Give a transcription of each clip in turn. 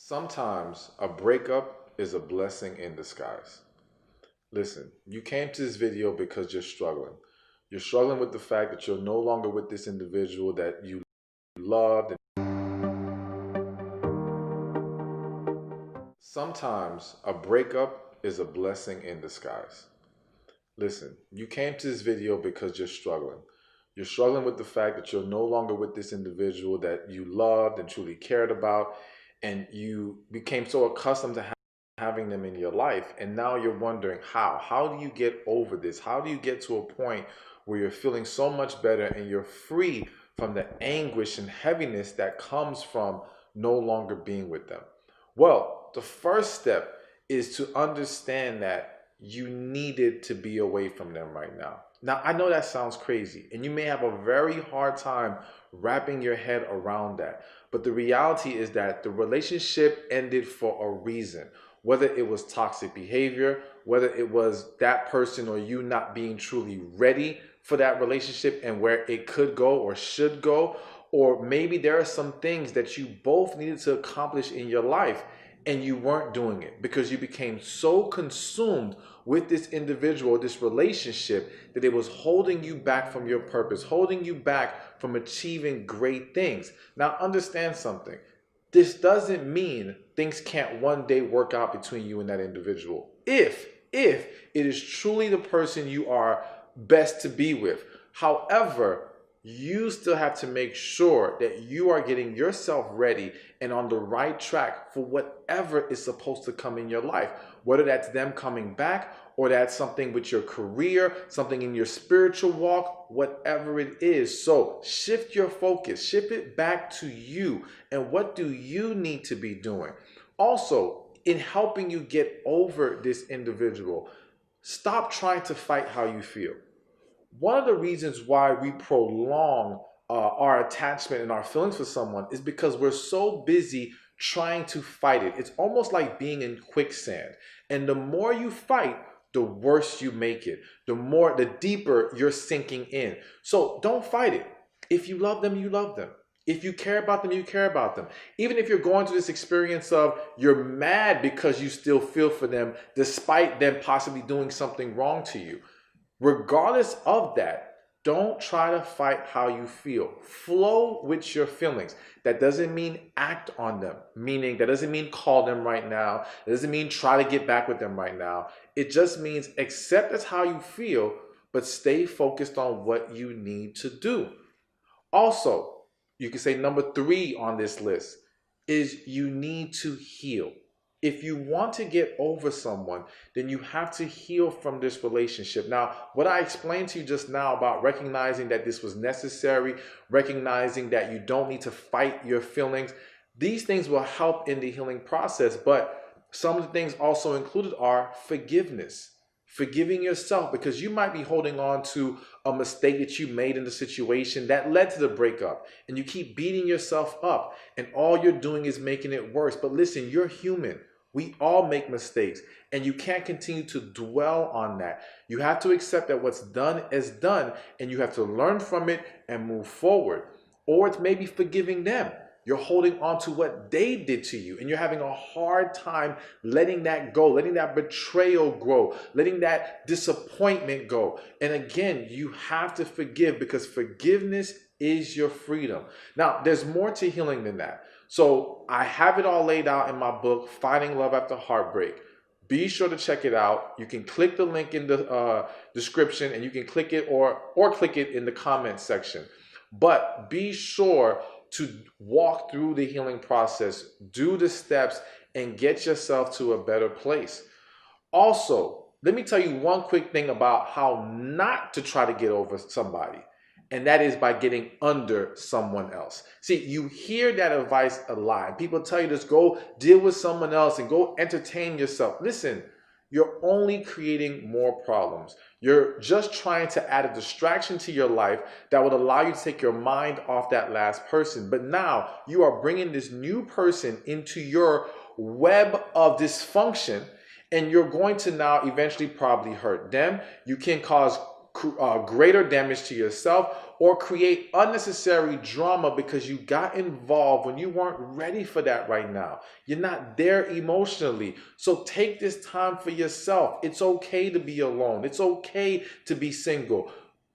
Sometimes a breakup is a blessing in disguise. Listen, you came to this video because you're struggling. You're struggling with the fact that you're no longer with this individual that you loved. Sometimes a breakup is a blessing in disguise. Listen, you came to this video because you're struggling. You're struggling with the fact that you're no longer with this individual that you loved and truly cared about, and you became so accustomed to having them in your life, and now you're wondering how do you get over this? How do you get to a point where you're feeling so much better and you're free from the anguish and heaviness that comes from no longer being with them? Well, the first step is to understand that you needed to be away from them right now. Now, I know that sounds crazy, and you may have a very hard time wrapping your head around that. But the reality is that the relationship ended for a reason. Whether it was toxic behavior, whether it was that person or you not being truly ready for that relationship and where it could go or should go, or maybe there are some things that you both needed to accomplish in your life and you weren't doing it because you became so consumed with this individual, this relationship, that it was holding you back from your purpose, holding you back from achieving great things. Now, understand something. This doesn't mean things can't one day work out between you and that individual. If it is truly the person you are best to be with. However, you still have to make sure that you are getting yourself ready and on the right track for whatever is supposed to come in your life. Whether that's them coming back or that's something with your career, something in your spiritual walk, whatever it is. So shift your focus, shift it back to you. And what do you need to be doing? Also, in helping you get over this individual, stop trying to fight how you feel. One of the reasons why we prolong our attachment and our feelings for someone is because we're so busy trying to fight it. It's almost like being in quicksand. And the more you fight, the worse you make it. The deeper you're sinking in. So don't fight it. If you love them, you love them. If you care about them, you care about them. Even if you're going through this experience of you're mad because you still feel for them despite them possibly doing something wrong to you. Regardless of that, don't try to fight how you feel. Flow with your feelings. That doesn't mean act on them, meaning that doesn't mean call them right now. It doesn't mean try to get back with them right now. It just means accept that's how you feel, but stay focused on what you need to do. Also, you can say number 3 on this list is you need to heal. If you want to get over someone, then you have to heal from this relationship. Now, what I explained to you just now about recognizing that this was necessary, recognizing that you don't need to fight your feelings, these things will help in the healing process. But some of the things also included are forgiveness. Forgiving yourself because you might be holding on to a mistake that you made in the situation that led to the breakup, and you keep beating yourself up, and all you're doing is making it worse. But listen, you're human. We all make mistakes, and you can't continue to dwell on that. You have to accept that what's done is done, and you have to learn from it and move forward. Or it's maybe forgiving them. You're holding on to what they did to you, and you're having a hard time letting that go, letting that betrayal go, letting that disappointment go. And again, you have to forgive because forgiveness is your freedom. Now, there's more to healing than that. So I have it all laid out in my book, Finding Love After Heartbreak. Be sure to check it out. You can click the link in the description, and you can click it or click it in the comment section. But be sure to walk through the healing process, do the steps, and get yourself to a better place. Also, let me tell you one quick thing about how not to try to get over somebody, and that is by getting under someone else. See, you hear that advice a lot. People tell you just go deal with someone else and go entertain yourself. Listen, you're only creating more problems. You're just trying to add a distraction to your life that would allow you to take your mind off that last person. But now you are bringing this new person into your web of dysfunction, and you're going to now eventually probably hurt them. You can cause greater damage to yourself, or create unnecessary drama because you got involved when you weren't ready for that right now. You're not there emotionally. So take this time for yourself. It's okay to be alone. It's okay to be single.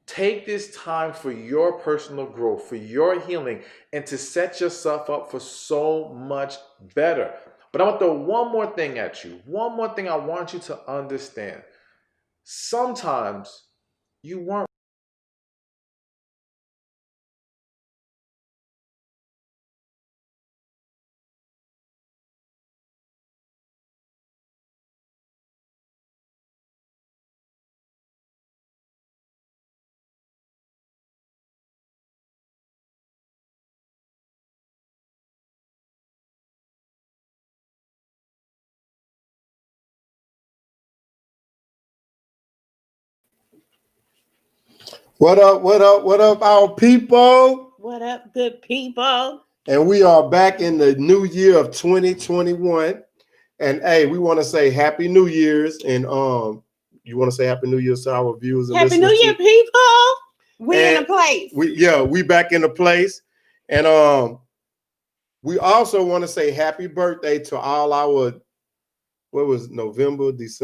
Take this time for your personal growth, for your healing, and to set yourself up for so much better. But I want to throw one more thing at you. One more thing I want you to understand. Sometimes you weren't. What up, what up, what up, our people? What up, good people? And we are back in the new year of 2021. And hey, we want to say Happy New Year's. And you want to say Happy New Year's to our viewers and Happy New listeners Year, too? people. We in And a place. we back in the place. And we also want to say happy birthday to all our what was December babies.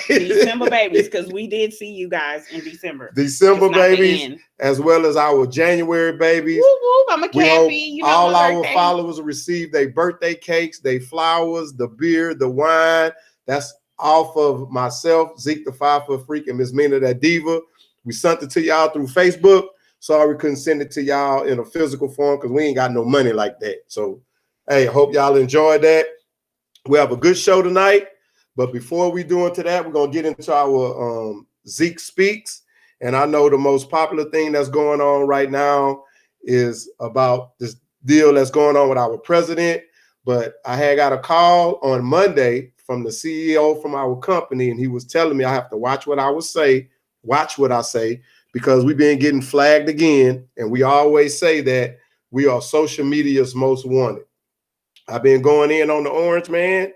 December babies, because we did see you guys in December. December babies, as well as our January babies. Whoop, whoop, I'm a We hope cappy. You know all our birthday. followers receive their birthday cakes, their flowers, the beer, the wine. That's off of myself, Zeke the 5-foot freak, and Miss Mina that diva. We sent it to y'all through Facebook. Sorry we couldn't send it to y'all in a physical form because we ain't got no money like that. So, hey, I hope y'all enjoyed that. We have a good show tonight. But before we do into that, we're going to get into our Zeke Speaks. And I know the most popular thing that's going on right now is about this deal that's going on with our president. But I had got a call on Monday from the CEO from our company, and he was telling me I have to watch what I say, because we've been getting flagged again. And we always say that we are social media's most wanted. I've been going in on the Orange Man.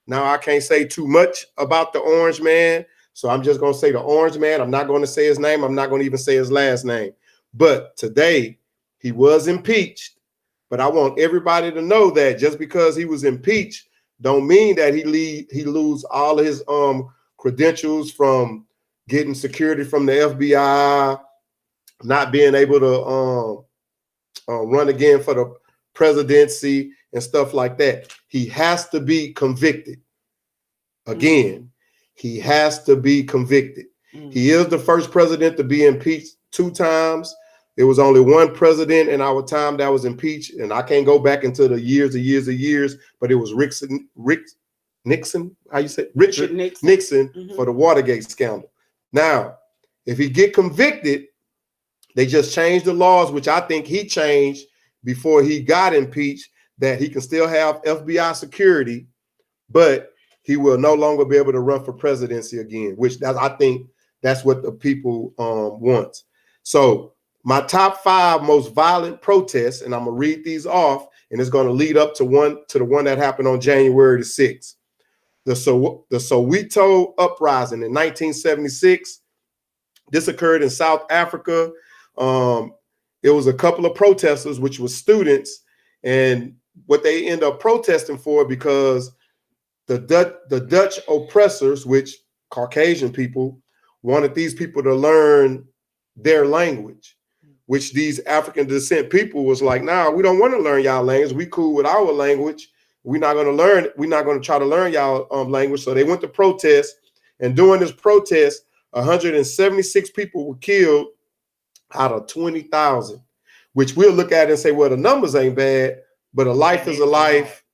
Now I can't say too much about the Orange Man. So I'm just going to say the Orange Man. I'm not going to say his name. I'm not going to even say his last name. But today he was impeached. But I want everybody to know that just because he was impeached don't mean that he lose all of his credentials from getting security from the FBI, not being able to run again for the presidency and stuff like that. He has to be convicted. Again, he has to be convicted. He is the first president to be impeached 2 times. There was only one president in our time that was impeached, and I can't go back into the years, but it was Richard Nixon for the Watergate scandal. Now, if he get convicted, they just changed the laws, which I think he changed before he got impeached, that he can still have FBI security, but he will no longer be able to run for presidency again, I think that's what the people want. So my top 5 most violent protests, and I'm going to read these off, and it's going to lead up to the one that happened on January the 6th. The Soweto uprising in 1976. This occurred in South Africa. It was a couple of protesters, which was students, and what they end up protesting for, because the Dutch oppressors, which Caucasian people, wanted these people to learn their language, which these African descent people was like, nah, we don't want to learn y'all language. We cool with our language. We're not going to learn. We're not going to try to learn y'all language. So they went to protest, and during this protest, 176 people were killed out of 20,000, which we'll look at and say, well, the numbers ain't bad, but a life is a life.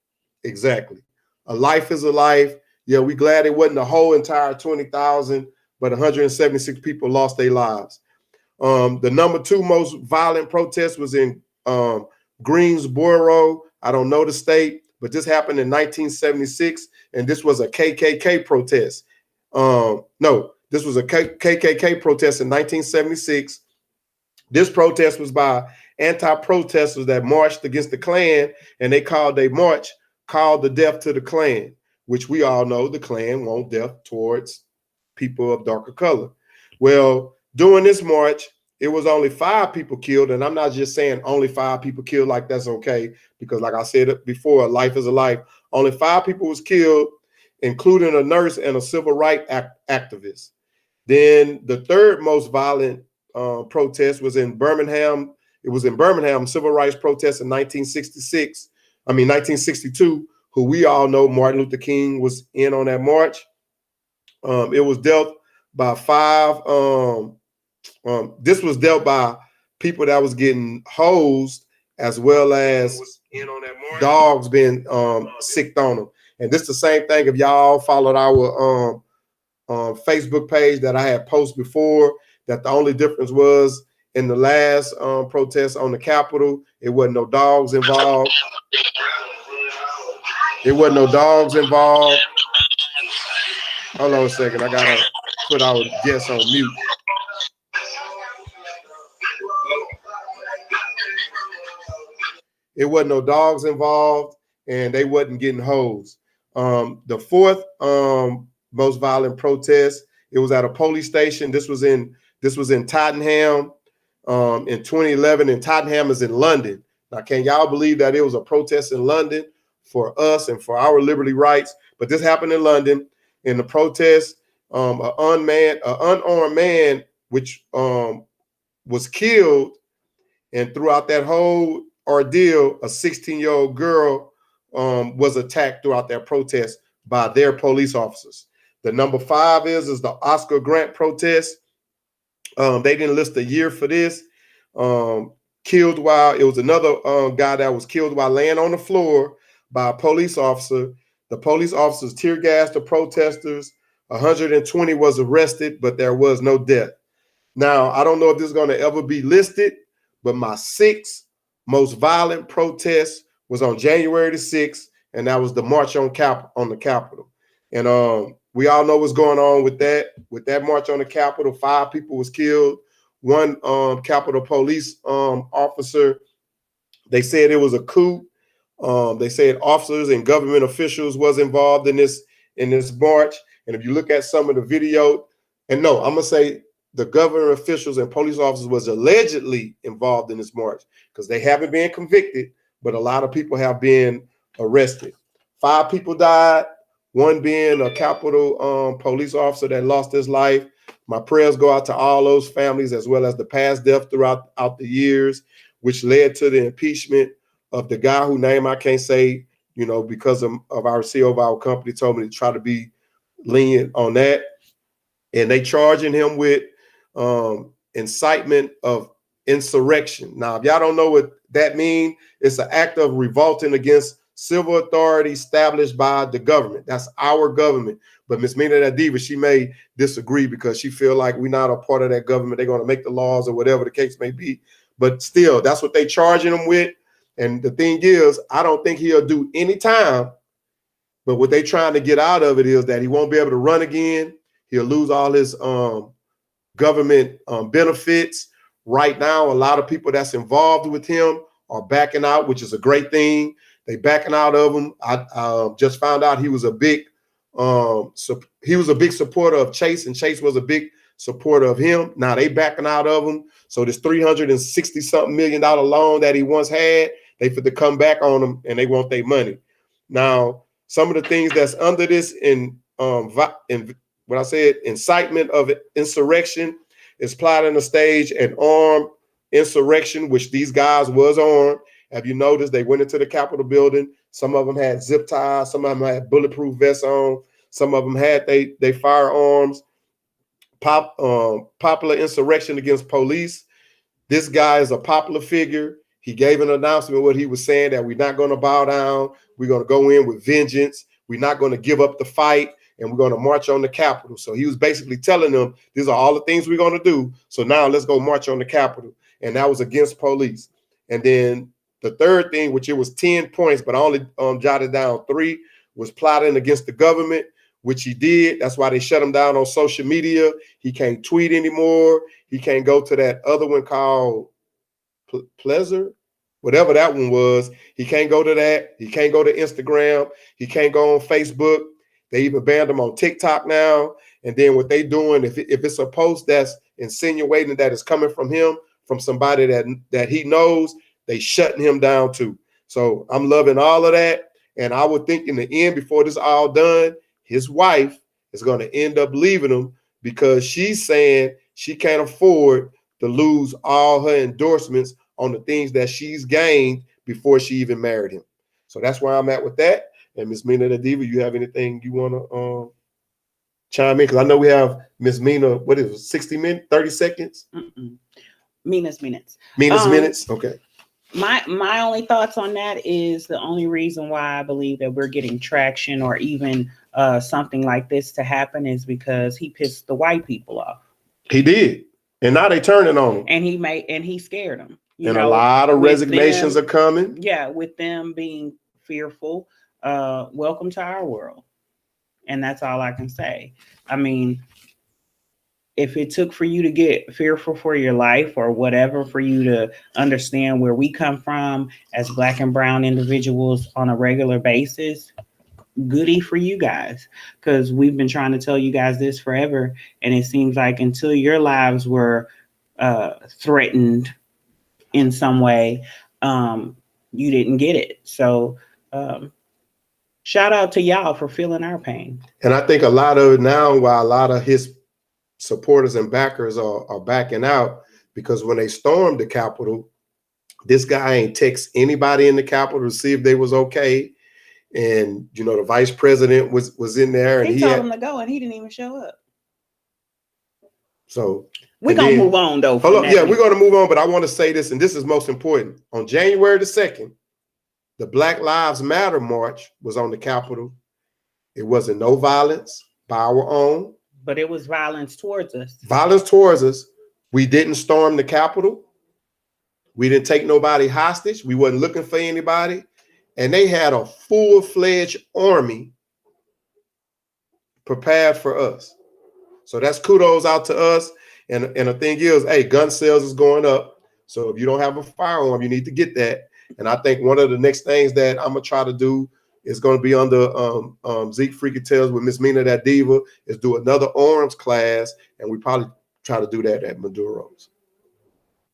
Exactly. A life is a life. Yeah, we glad it wasn't the whole entire 20,000, but 176 people lost their lives. The number 2 most violent protest was in Greensboro. I don't know the state, but this happened in 1976, and this was a KKK protest. This was a KKK protest in 1976. This protest was by anti-protesters that marched against the Klan, and they called their march "Call the Death to the Klan," which we all know the Klan want death towards people of darker color. Well, during this march, it was only 5 people killed. And I'm not just saying only 5 people killed like that's okay, because like I said before, life is a life. Only 5 people was killed, including a nurse and a civil rights activist. Then the third most violent protest was in Birmingham. It was in Birmingham, civil rights protest in 1962, who we all know Martin Luther King was in on that march. It was dealt by 5. This was dealt by people that was getting hosed, as well as dogs being sicked on them. And this is the same thing. If y'all followed our Facebook page that I had posted before, that the only difference was in the last protest on the Capitol, it wasn't no dogs involved. It wasn't no dogs involved. Hold on a second. I gotta put our guests on mute. It wasn't no dogs involved, and they wasn't getting hosed. The fourth most violent protest, it was at a police station. This was in Tottenham in 2011, and Tottenham is in London. Now, can y'all believe that it was a protest in London for us and for our liberty rights? But this happened in London. In the protest, an unarmed man, which was killed, and throughout that whole ordeal, a 16-year-old girl was attacked throughout that protest by their police officers. The number 5 is the Oscar Grant protest. They didn't list a year for this. Killed while it was another guy that was killed while laying on the floor by a police officer. The police officers tear gassed the protesters. 120 was arrested, but there was no death. Now, I don't know if this is going to ever be listed, but my 6th most violent protest was on January the 6th, and that was the march on the Capitol. And we all know what's going on with that march on the Capitol. 5 people was killed. One Capitol police officer, they said it was a coup. They said officers and government officials was involved in this march. And if you look at some of the video, and no, I'm gonna say the government officials and police officers was allegedly involved in this march, because they haven't been convicted, but a lot of people have been arrested. 5 people died, one being a Capitol police officer that lost his life. My prayers go out to all those families, as well as the past deaths throughout the years, which led to the impeachment of the guy whose name I can't say, because of our CEO of our company told me to try to be lenient on that. And they charging him with incitement of insurrection. Now, if y'all don't know what that means, it's an act of revolting against civil authority established by the government. That's our government. But Ms. Mina Diva, she may disagree because she feel like we're not a part of that government. They're going to make the laws or whatever the case may be. But still, that's what they charging him with. And the thing is, I don't think he'll do any time. But what they trying to get out of it is that he won't be able to run again. He'll lose all his government benefits. Right now, a lot of people that's involved with him are backing out, which is a great thing. They backing out of him. I just found out he was a big supporter of Chase, and Chase was a big supporter of him. Now they backing out of him. So this $360-something million loan that he once had, they fit to come back on him, and they want their money. Now, some of the things that's under this in what I said, incitement of insurrection, is plotting to stage an armed insurrection, which these guys was armed. Have you noticed they went into the Capitol building? Some of them had zip ties. Some of them had bulletproof vests on. Some of them had they firearms. Popular insurrection against police. This guy is a popular figure. He gave an announcement what he was saying, that we're not going to bow down. We're going to go in with vengeance. We're not going to give up the fight, and we're going to march on the Capitol. So he was basically telling them, these are all the things we're going to do. So now let's go march on the Capitol. And that was against police. And then the third thing, which it was 10 points, but I only jotted down 3, was plotting against the government, which he did. That's why they shut him down on social media. He can't tweet anymore. He can't go to that other one called Pleasure, whatever that one was. He can't go to that. He can't go to Instagram. He can't go on Facebook. They even banned him on TikTok now. And then what they doing, if it's a post that's insinuating that it's coming from him, from somebody that he knows, they shutting him down too. So I'm loving all of that. And I would think in the end, before this all done, his wife is going to end up leaving him because she's saying she can't afford to lose all her endorsements on the things that she's gained before she even married him. So that's where I'm at with that. And Miss Mina the Diva, you have anything you want to chime in? Because I know we have Miss Mina, what is it, 60 minutes, 30 seconds? Mina's minutes. Mina's minutes? Okay. My only thoughts on that is the only reason why I believe that we're getting traction or even something like this to happen is because he pissed the white people off. He did. And now they turning on him. And he scared them. And a lot of resignations are coming. Yeah, with them being fearful. Welcome to our world. And that's all I can say. I mean, if it took for you to get fearful for your life or whatever, for you to understand where we come from as Black and brown individuals on a regular basis, goody for you guys. Because we've been trying to tell you guys this forever. And it seems like until your lives were threatened in some way, you didn't get it. So shout out to y'all for feeling our pain. And I think a lot of it now, while a lot of his supporters and backers are backing out, because when they stormed the Capitol, this guy ain't text anybody in the Capitol to see if they was okay. And, you know, the vice president was in there. And he told him to go and he didn't even show up. So we're going to move on, though. Hold on. Yeah, we're going to move on. But I want to say this, and this is most important. On January the 2nd, the Black Lives Matter march was on the Capitol. It wasn't no violence by our own. But it was violence towards us. Violence towards us. We didn't storm the Capitol. We didn't take nobody hostage. We wasn't looking for anybody. And they had a full-fledged army prepared for us. So that's kudos out to us. And the thing is, hey, gun sales is going up. So if you don't have a firearm, you need to get that. And I think one of the next things that I'm going to try to do is going to be under Zeke Freaky Tales with Miss Mina that Diva, is do another arms class. And we probably try to do that at Maduro's.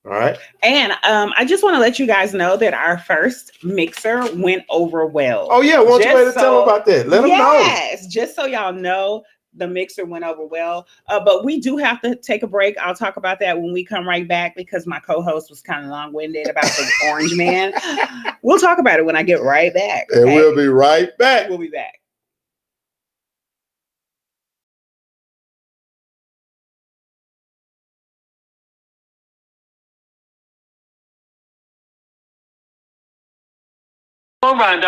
All right. And I just want to let you guys know that our first mixer went over well. Oh, yeah. Why don't you let tell them about that? Let them know. Yes. Just so y'all know, the mixer went over well. But we do have to take a break. I'll talk about that when we come right back because my co-host was kind of long-winded about the Orange Man. We'll talk about it when I get right back. Okay? And we'll be right back. We'll be back. I'm riding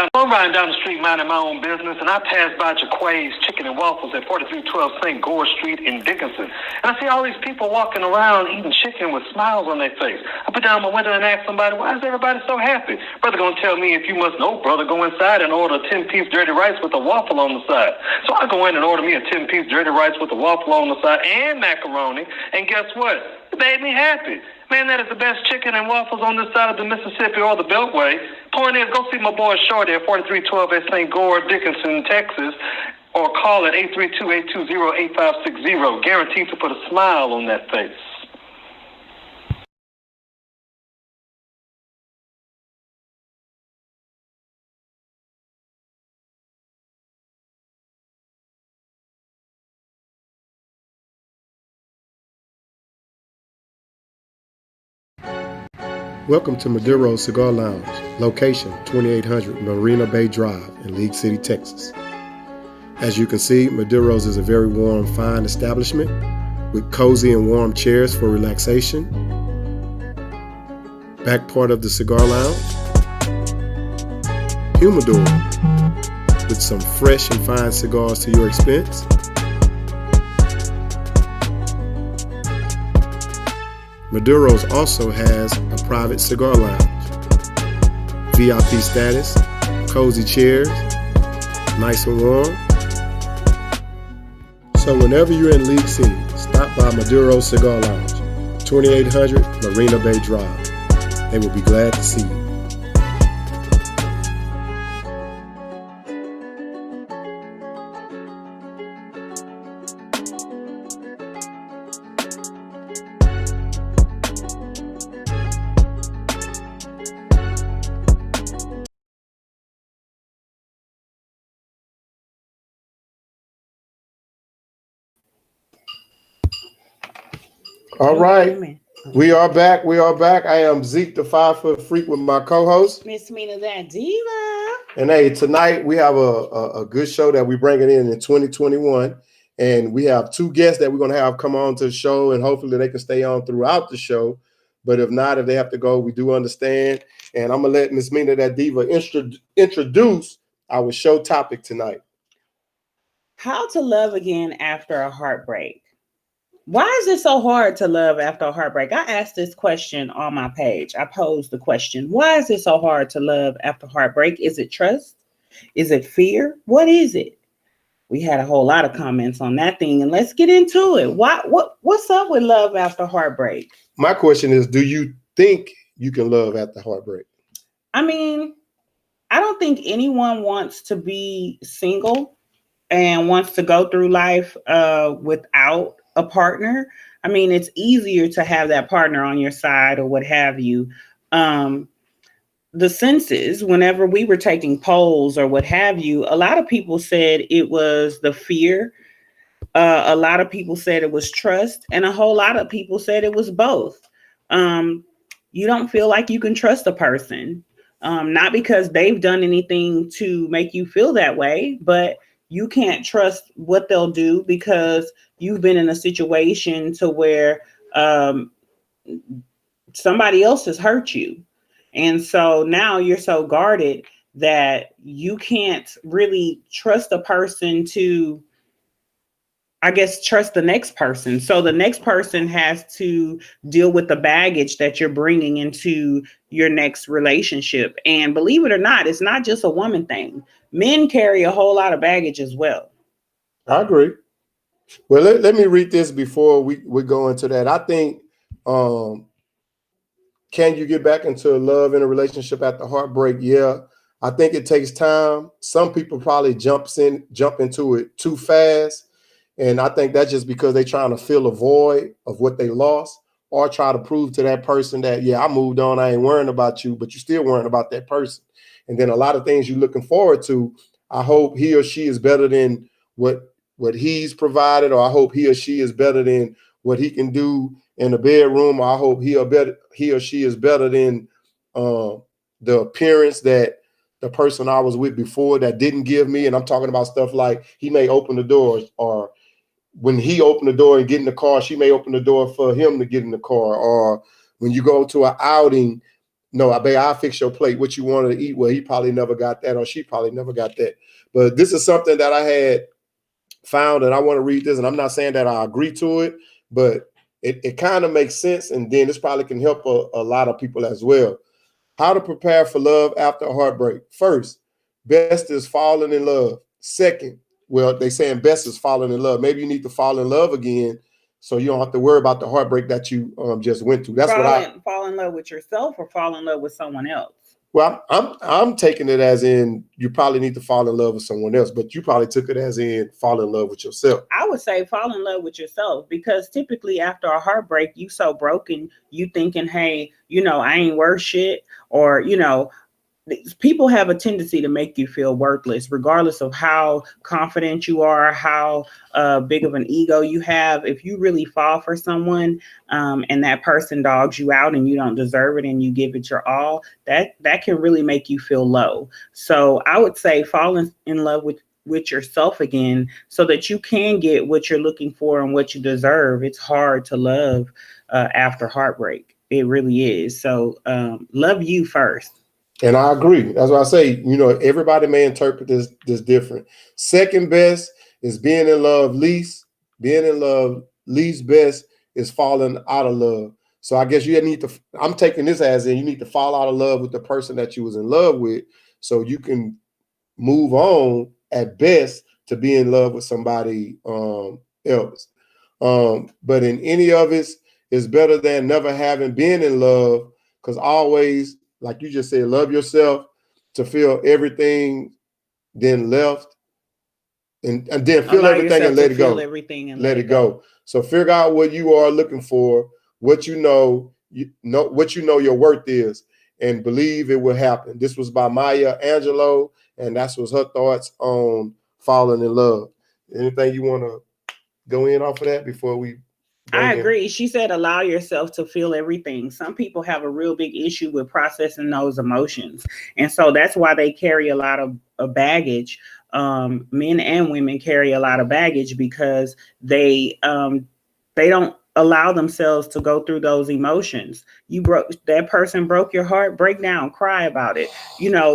down the street minding my own business, and I pass by Jaquay's Chicken and Waffles at 4312 St. Gore Street in Dickinson. And I see all these people walking around eating chicken with smiles on their face. I put down my window and ask somebody, why is everybody so happy? Brother gonna tell me, if you must know, brother, go inside and order a 10-piece dirty rice with a waffle on the side. So I go in and order me a 10-piece dirty rice with a waffle on the side and macaroni, and guess what? It made me happy. Man, that is the best chicken and waffles on this side of the Mississippi or the Beltway. Point is, go see my boy Shorty at 4312 at St. Gore, Dickinson, Texas, or call at 832-820-8560. Guaranteed to put a smile on that face. Welcome to Maduro's Cigar Lounge, location 2800 Marina Bay Drive in League City, Texas. As you can see, Maduro's is a very warm, fine establishment with cozy and warm chairs for relaxation. Back part of the cigar lounge, humidor with some fresh and fine cigars to your expense. Maduro's also has a private cigar lounge, VIP status, cozy chairs, nice and warm. So whenever you're in League City, stop by Maduro's Cigar Lounge, 2800 Marina Bay Drive. They will be glad to see you. All right. We are back. We are back. I am Zeke, the 5 foot freak, with my co-host, Miss Mina that diva. And hey, tonight we have a good show that we're bringing in 2021. And we have 2 guests that we're going to have come on to the show, and hopefully they can stay on throughout the show. But if not, if they have to go, we do understand. And I'm going to let Miss Mina that diva introduce our show topic tonight. How to love again after a heartbreak. Why is it so hard to love after a heartbreak? I asked this question on my page. I posed the question, why is it so hard to love after heartbreak? Is it trust? Is it fear? What is it? We had a whole lot of comments on that thing, and let's get into it. What's up with love after heartbreak? My question is, do you think you can love after heartbreak? I mean, I don't think anyone wants to be single and wants to go through life without a partner. I mean, it's easier to have that partner on your side or what have you. The census, whenever we were taking polls or what have you, a lot of people said it was the fear. A lot of people said it was trust, and a whole lot of people said it was both. You don't feel like you can trust a person, not because they've done anything to make you feel that way, but you can't trust what they'll do because you've been in a situation to where somebody else has hurt you. And so now you're so guarded that you can't really trust a person to, I guess, trust the next person. So the next person has to deal with the baggage that you're bringing into your next relationship. And believe it or not, it's not just a woman thing. Men carry a whole lot of baggage as well. I agree. Well, let me read this before we go into that. I think, can you get back into love in a relationship after heartbreak? Yeah. I think it takes time. Some people probably jump into it too fast. And I think that's just because they're trying to fill a void of what they lost, or try to prove to that person that, yeah, I moved on. I ain't worrying about you, but you're still worrying about that person. And then a lot of things you're looking forward to, I hope he or she is better than what he's provided, or I hope he or she is better than what he can do in the bedroom, or I hope he or she is better than the appearance that the person I was with before that didn't give me. And I'm talking about stuff like he may open the door, or when he opened the door and get in the car, she may open the door for him to get in the car. Or when you go to an outing, no, I'll fix your plate. What you wanted to eat? Well, he probably never got that, or she probably never got that. But this is something that I had found, and I want to read this, and I'm not saying that I agree to it, but it kind of makes sense. And then this probably can help a lot of people as well. How to prepare for love after a heartbreak. First, best is falling in love. Second, well, they saying best is falling in love. Maybe you need to fall in love again, so you don't have to worry about the heartbreak that you just went through. That's fall in love with yourself or fall in love with someone else. Well, I'm taking it as in you probably need to fall in love with someone else, but you probably took it as in fall in love with yourself. I would say fall in love with yourself, because typically after a heartbreak, you so broken, you thinking, hey, I ain't worth shit, or people have a tendency to make you feel worthless, regardless of how confident you are, how big of an ego you have. If you really fall for someone and that person dogs you out and you don't deserve it and you give it your all, that can really make you feel low. So I would say fall in love with yourself again, so that you can get what you're looking for and what you deserve. It's hard to love after heartbreak. It really is. So love you first. And I agree. That's why I say, everybody may interpret this different. Second best is being in love least. Being in love least best is falling out of love. So I guess I'm taking this as in you need to fall out of love with the person that you was in love with, so you can move on at best to be in love with somebody else. But in any of it, it's better than never having been in love, because always, like you just said, love yourself to feel everything, then left, and then feel everything and let it go. Let it go. So figure out what you are looking for, what you know your worth is, and believe it will happen. This was by Maya Angelou, and that was her thoughts on falling in love. Anything you want to go in off of that before we I agree. She said, allow yourself to feel everything. Some people have a real big issue with processing those emotions. And so that's why they carry a lot of baggage. Men and women carry a lot of baggage because they don't allow themselves to go through those emotions. That person broke your heart, break down, cry about it,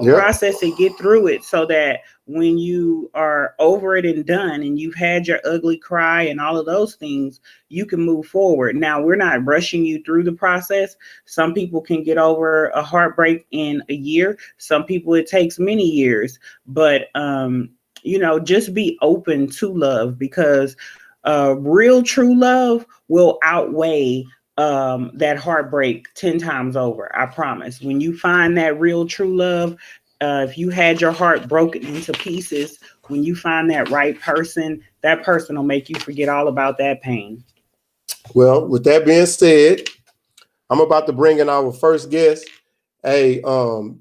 process it, get through it, so that when you are over it and done and you've had your ugly cry and all of those things, you can move forward. Now, we're not rushing you through the process. Some people can get over a heartbreak in a year. Some people, it takes many years, but just be open to love, because real true love will outweigh that heartbreak 10 times over. I promise. When you find that real true love, if you had your heart broken into pieces, when you find that right person, that person will make you forget all about that pain. Well, with that being said, I'm about to bring in our first guest. Hey,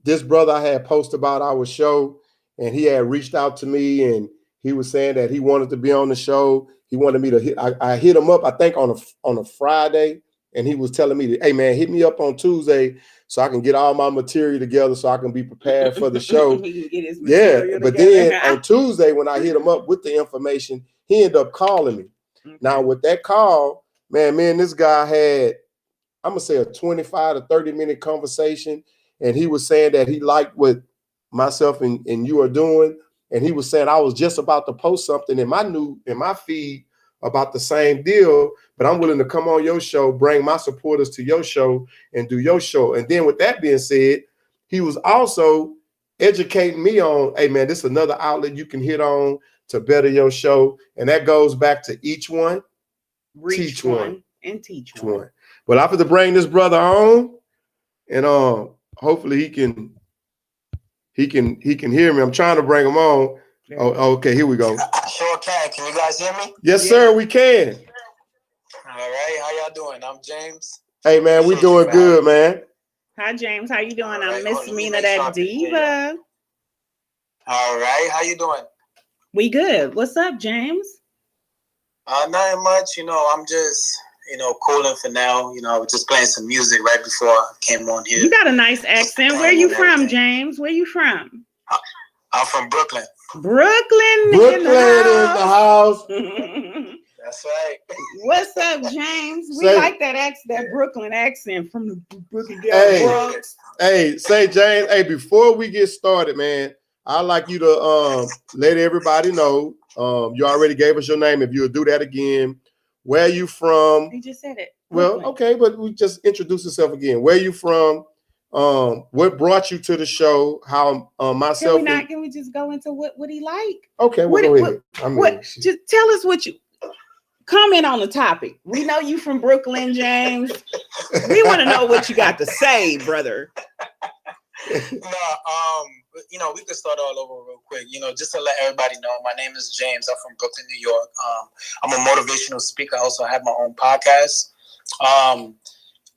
this brother I had posted about our show, and he had reached out to me, and he was saying that he wanted to be on the show. He wanted me to hit. I hit him up, I think on a Friday, and he was telling me, "Hey man, hit me up on Tuesday so I can get all my material together so I can be prepared for the show." He can get his material but together. then on Tuesday when I hit him up with the information, he ended up calling me. Okay. Now with that call, man, me and this guy had, I'm gonna say, a 25 to 30-minute conversation, and he was saying that he liked what myself and you are doing. And he was saying I was just about to post something in my feed about the same deal, but I'm willing to come on your show, bring my supporters to your show, and do your show. And then with that being said, he was also educating me on, hey man, this is another outlet you can hit on to better your show. And that goes back to each one, teach one, and teach one. But I have to bring this brother on, and hopefully he can hear me. I'm trying to bring him on. Oh, okay, here we go. I sure can. Can you guys hear me? Yes, sir, we can. All right, how y'all doing? I'm James. Hey man, we doing good, man. Hi James, how you doing? I'm Miss Mina, that diva. All right, how you doing? We good. What's up, James? Nothing much. I'm just cooling for now. Just playing some music right before I came on here. You got a nice accent. Where you from, James? Where you from? I'm from Brooklyn. Brooklyn in the house. That's right. What's up, James? We like that Brooklyn accent from the Brooklyn Bronx. Hey, say James. Hey, before we get started, man, I'd like you to let everybody know. You already gave us your name. If you'll do that again, where are you from? You just said it. Well, okay, but we just introduce yourself again. Where are you from? What brought you to the show? How myself? Can we just go into what he like? Okay, well, go ahead. Just tell us what you comment on the topic. We know you from Brooklyn, James. We want to know what you got to say, brother. No, we could start all over real quick. Just to let everybody know, my name is James. I'm from Brooklyn, New York. I'm a motivational speaker. I also have my own podcast.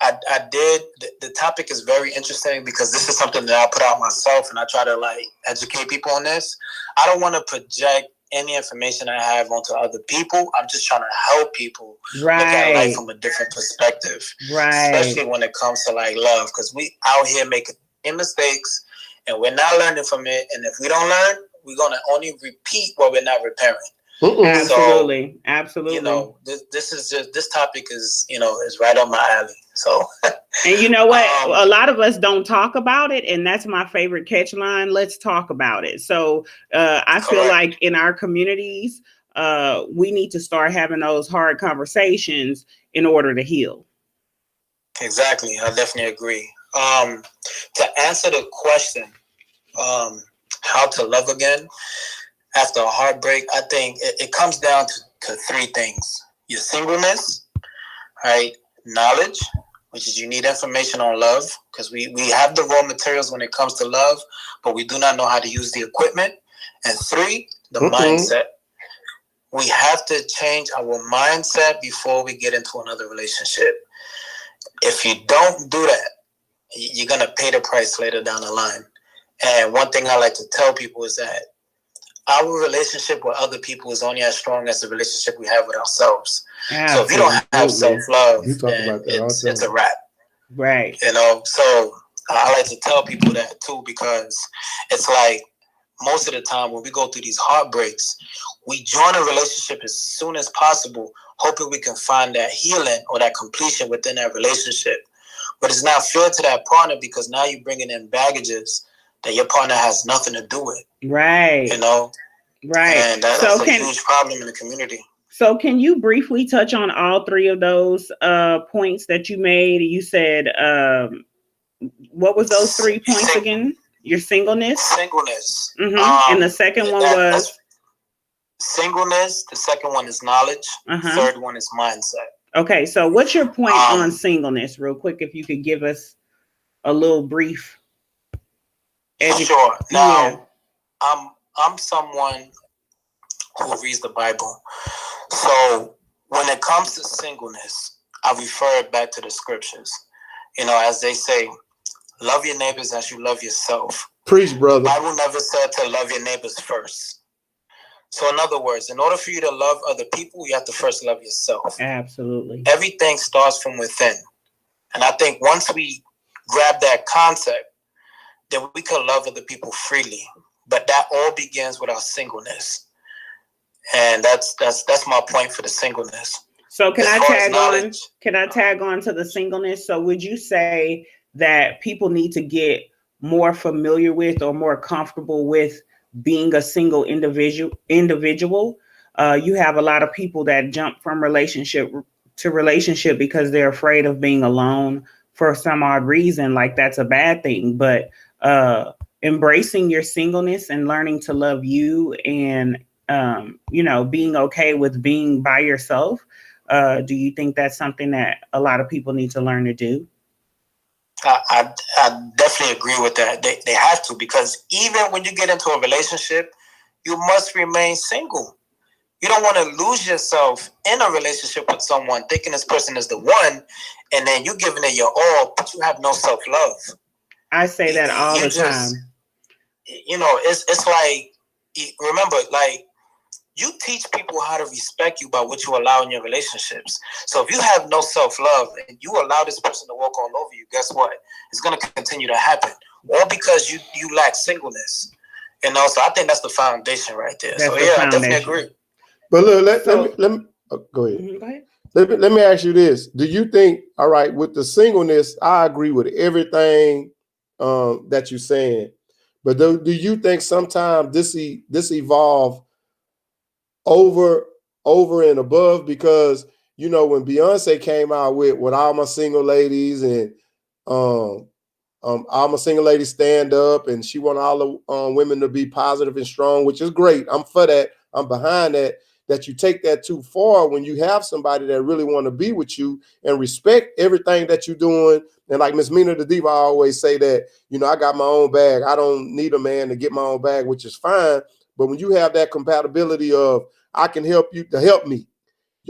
I did. The topic is very interesting because this is something that I put out myself, and I try to educate people on this. I don't want to project any information I have onto other people. I'm just trying to help people look at life from a different perspective, especially when it comes to love, because we out here making mistakes and we're not learning from it. And if we don't learn, we're gonna only repeat what we're not repairing. Absolutely, so, absolutely. This topic is is right up my alley. So, and you know what? A lot of us don't talk about it, and that's my favorite catch line. Let's talk about it. So, I feel like in our communities, we need to start having those hard conversations in order to heal. Exactly, I definitely agree. To answer the question, how to love again after a heartbreak, I think it comes down to three things: your singleness, right? Knowledge, which is you need information on love, because we have the raw materials when it comes to love, but we do not know how to use the equipment. And three, the mindset. We have to change our mindset before we get into another relationship. If you don't do that, you're going to pay the price later down the line. And one thing I like to tell people is that our relationship with other people is only as strong as the relationship we have with ourselves. Absolutely. So if you don't have self-love, You talk then about that all the it's a time. wrap. Right. You know, so I like to tell people that too, because it's like most of the time when we go through these heartbreaks, we join a relationship as soon as possible, hoping we can find that healing or that completion within that relationship. But it's not fair to that partner, because now you're bringing in baggages that your partner has nothing to do with. Right. You know? Right. And that's a huge problem in the community. So can you briefly touch on all three of those points that you made? You said, what was those 3 points again? Your singleness? Singleness. And the second one was? Singleness. The second one is knowledge. Third one is mindset. Okay, so what's your point on singleness, real quick, if you could give us a little brief? Sure. Now, I'm someone who reads the Bible. So when it comes to singleness, I refer it back to the scriptures. You know, as they say, love your neighbors as you love yourself. Preach, brother. The Bible never said to love your neighbors first. So in other words, in order for you to love other people, you have to first love yourself. Absolutely. Everything starts from within. And I think once we grab that concept, then we can love other people freely. But that all begins with our singleness. And that's my point for the singleness. So can I tag on to the singleness? So would you say that people need to get more familiar with or more comfortable with being a single individual? You have a lot of people that jump from relationship to relationship because they're afraid of being alone for some odd reason. Like, that's a bad thing. But embracing your singleness and learning to love you and being okay with being by yourself, do you think that's something that a lot of people need to learn to do? I definitely agree with that. They have to, because even when you get into a relationship, you must remain single. You don't want to lose yourself in a relationship with someone thinking this person is the one, and then you giving it your all, but you have no self-love. I say that all the time. You know, it's like, remember, like, you teach people how to respect you by what you allow in your relationships. So if you have no self-love and you allow this person to walk all over you, guess what? It's going to continue to happen. All because you lack singleness. You know, so I think that's the foundation right there. So yeah, I definitely agree. But look, let me go ahead. Go ahead. Let me ask you this. Do you think, all right, with the singleness, I agree with everything that you're saying. But do you think sometimes this evolve over and above? Because, you know, when Beyonce came out with all my single ladies and all my single ladies stand up, and she want all the women to be positive and strong, which is great. I'm for that. I'm behind that. That you take that too far when you have somebody that really want to be with you and respect everything that you're doing. And like Miss Mina the Diva, I always say that, you know, I got my own bag. I don't need a man to get my own bag, which is fine. But when you have that compatibility of, I can help you to help me,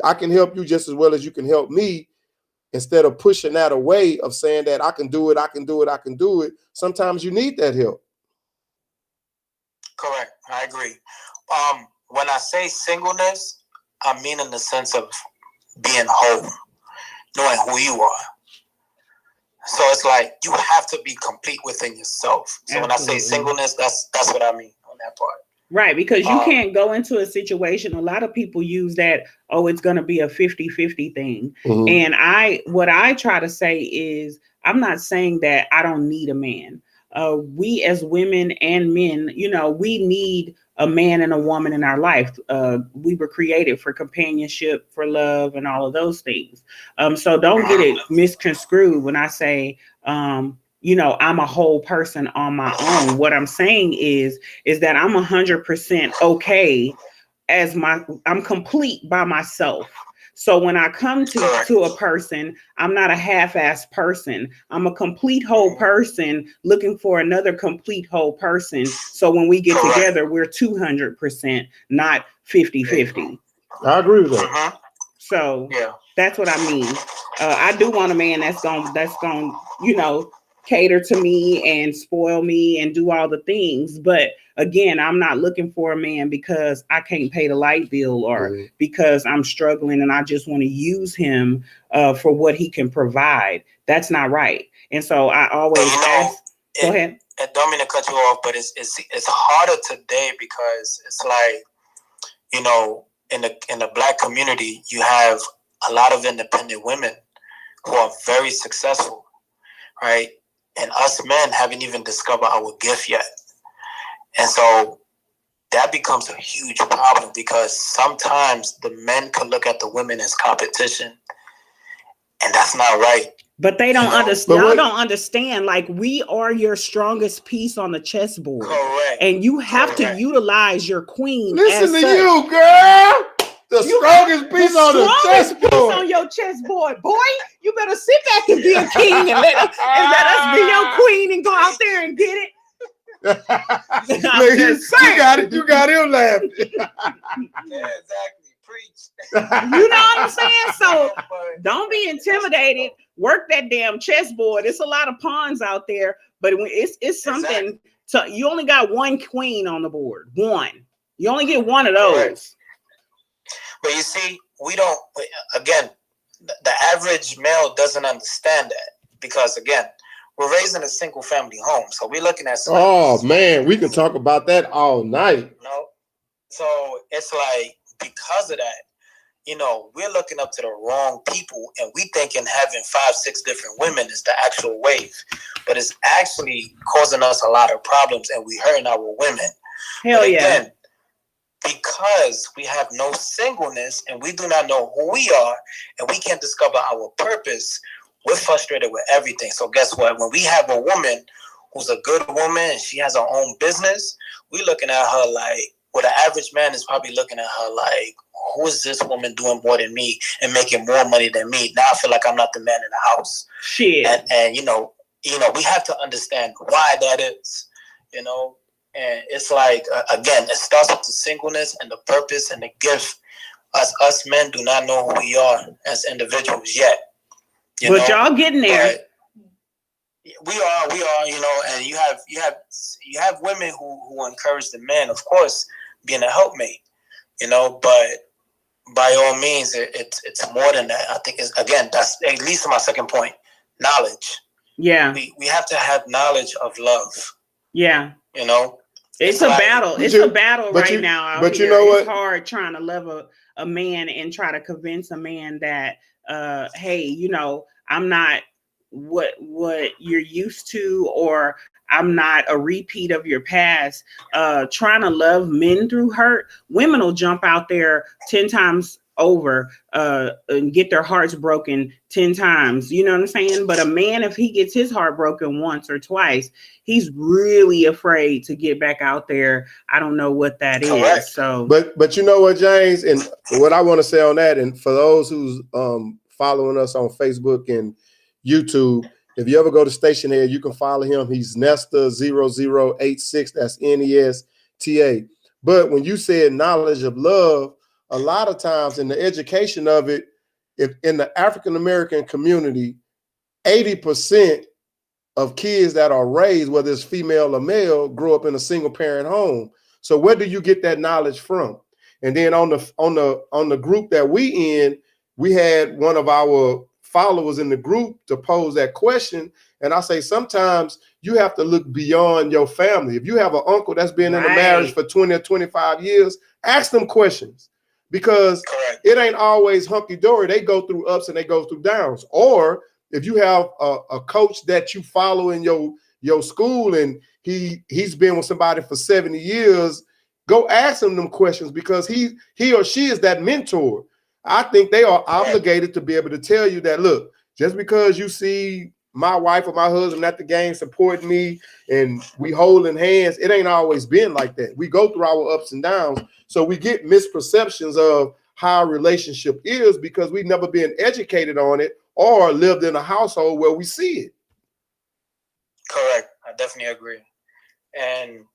I can help you just as well as you can help me, instead of pushing that away of saying that I can do it, I can do it, I can do it. Sometimes you need that help. Correct. I agree. When I say singleness, I mean in the sense of being whole, knowing who you are. So it's like you have to be complete within yourself. So when I say singleness, that's what I mean on that part. Right, because you can't go into a situation. A lot of people use that, it's going to be a 50-50 thing. Mm-hmm. And what I try to say is, I'm not saying that I don't need a man. We as women and men, you know, we need a man and a woman in our life. We were created for companionship, for love, and all of those things. So don't get it misconstrued when I say, you know, I'm a whole person on my own. What I'm saying is that I'm 100% okay I'm complete by myself. So when I come to a person, I'm not a half-assed person. I'm a complete whole person looking for another complete whole person. So when we get together, we're 200%, not 50-50. I agree with that. So that's what I mean. I do want a man that's going, you know, cater to me and spoil me and do all the things. But again, I'm not looking for a man because I can't pay the light bill or because I'm struggling and I just want to use him for what he can provide. That's not right. And so I always ask, go ahead. I don't mean to cut you off, but it's harder today because it's like, you know, in the Black community, you have a lot of independent women who are very successful, right? And us men haven't even discovered our gift yet. And so that becomes a huge problem because sometimes the men can look at the women as competition, and that's not right. But they don't understand. Y'all don't understand. Like, we are your strongest piece on the chessboard. Correct. And you have to utilize your queen. Listen to you, girl. The strongest piece on the chessboard. On your chessboard, boy. You better sit back and be a king and let us be your queen and go out there and get it. You got him laughing. Yeah, exactly. Preach. You know what I'm saying? So don't be intimidated. Work that damn chessboard. It's a lot of pawns out there, but it's something. Exactly. So you only got one queen on the board. One. You only get one of those. Correct. But you see, we don't. Again, the average male doesn't understand that because again, we're raised in a single family home, so we're looking at. Oh man, we can talk about that all night. You know? So it's like because of that, you know, we're looking up to the wrong people, and we thinking having 5-6 different women is the actual wave, but it's actually causing us a lot of problems, and we hurting our women. Hell but again, yeah. Because we have no singleness and we do not know who we are and we can't discover our purpose, we're frustrated with everything. So guess what? When we have a woman who's a good woman and she has her own business, we're looking at her like, well, the average man is probably looking at her like, who is this woman doing more than me and making more money than me? Now I feel like I'm not the man in the house. Shit. And you know, we have to understand why that is, you know. And it's like, again, it starts with the singleness and the purpose and the gift. Us men do not know who we are as individuals yet. But y'all getting there. We are, you know, and you have women who encourage the men, of course, being a helpmate, you know, but by all means, it's more than that. I think that's at least my second point, knowledge. Yeah. We have to have knowledge of love. Yeah. You know? It's a battle. It's a battle right now. But you know what? It's hard trying to love a man and try to convince a man that, hey, you know, I'm not what you're used to, or I'm not a repeat of your past. Trying to love men through hurt. Women will jump out there 10 times over and get their hearts broken 10 times. You know what I'm saying? But a man, if he gets his heart broken once or twice, he's really afraid to get back out there. I don't know what that is. So but you know what, James, and what I want to say on that, and for those who's following us on Facebook and YouTube, if you ever go to Stationhead, you can follow him. He's Nesta0086. That's NESTA. But when you said knowledge of love, a lot of times in the education of it, if in the African-American community, 80% of kids that are raised, whether it's female or male, grow up in a single parent home. So where do you get that knowledge from? And then on the group that we in, we had one of our followers in the group to pose that question. And I say, sometimes you have to look beyond your family. If you have an uncle that's been in a marriage for 20 or 25 years, ask them questions. Because it ain't always hunky-dory. They go through ups and they go through downs. Or if you have a coach that you follow in your school and he's been with somebody for 70 years, go ask him them questions because he or she is that mentor. I think they are obligated to be able to tell you that, look, just because you see my wife or my husband at the game supporting me and we holding hands, it ain't always been like that. We go through our ups and downs. So we get misperceptions of how a relationship is because we've never been educated on it or lived in a household where we see it. Correct. I definitely agree. And,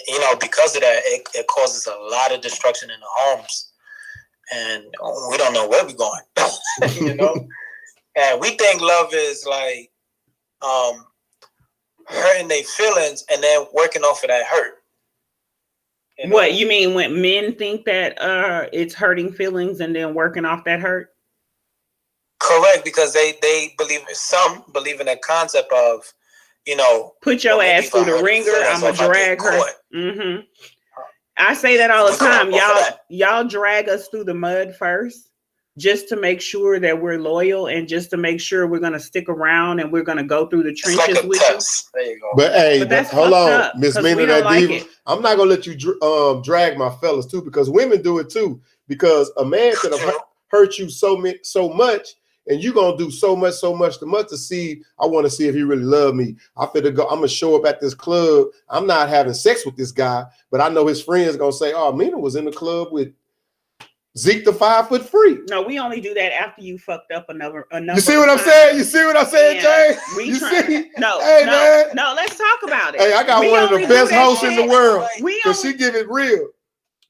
you know, because of that, it causes a lot of destruction in the homes. And we don't know where we're going, you know? And we think love is like hurting their feelings and then working off of that hurt. You know? What you mean when men think that it's hurting feelings and then working off that hurt? Correct, because they some believe in the concept of, you know, put your ass through the ringer. I'm gonna drag her. Mm-hmm. I say that all the time. Y'all drag us through the mud first, just to make sure that we're loyal and just to make sure we're gonna stick around and we're gonna go through the trenches with you. There you go. But hey, hold on, Miss Mina, that diva. Like I'm not gonna let you drag my fellas too, because women do it too. Because a man could have hurt you so much. And you gonna do so much to see. I want to see if he really love me. I'm gonna show up at this club. I'm not having sex with this guy, but I know his friends gonna say, "Oh, Mina was in the club with Zeke the 5 foot freak." No, we only do that after you fucked up another. You see what I'm saying? You see what I'm saying, Jay? You see? No, hey, man. No. Let's talk about it. Hey, I got one of the best hosts in the world. Cause she give it real.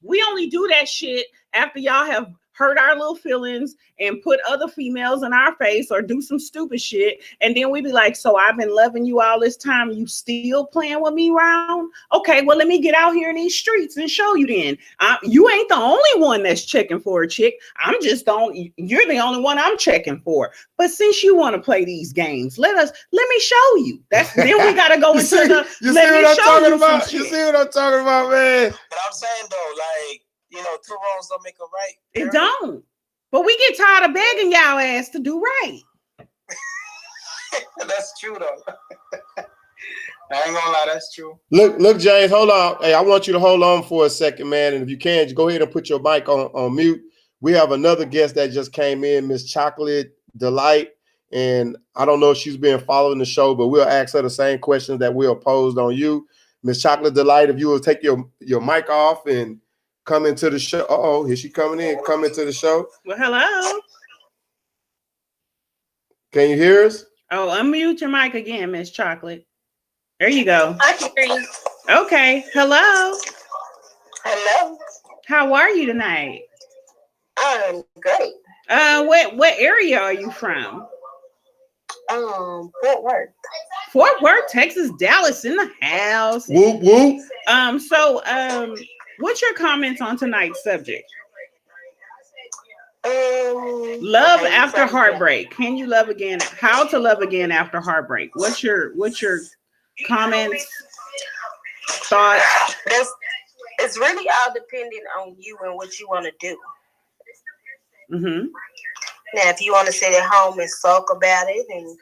We only do that shit after y'all have hurt our little feelings and put other females in our face or do some stupid shit. And then we be like, so I've been loving you all this time. You still playing with me around? Okay, well, let me get out here in these streets and show you then. You ain't the only one that's checking for a chick. You're the only one I'm checking for. But since you want to play these games, let me show you. Then we got to go into the, you see what I'm talking about? You see what I'm talking about, man? But I'm saying though, like, you know, 2 wrongs don't make a right. It don't. But we get tired of begging y'all ass to do right. That's true though. I ain't gonna lie, that's true. Look, James, hold on. Hey, I want you to hold on for a second, man. And if you can, just go ahead and put your mic on mute. We have another guest that just came in, Miss Chocolate Delight. And I don't know if she's been following the show, but we'll ask her the same questions that we'll posed on you. Miss Chocolate Delight, if you will take your mic off and come into the show. Uh-oh, here she coming in. Come into the show. Well, hello. Can you hear us? Oh, unmute your mic again, Miss Chocolate. There you go. I can hear you. Okay. Hello. Hello. How are you tonight? I'm great. What area are you from? Fort Worth. Fort Worth, Texas, Dallas in the house. Whoop whoop. What's your comments on tonight's subject? Love after heartbreak. Can you love again? How to love again after heartbreak? What's your comments, thoughts? It's really all dependent on you and what you want to do. Mm-hmm. Now, if you want to sit at home and sulk about it, and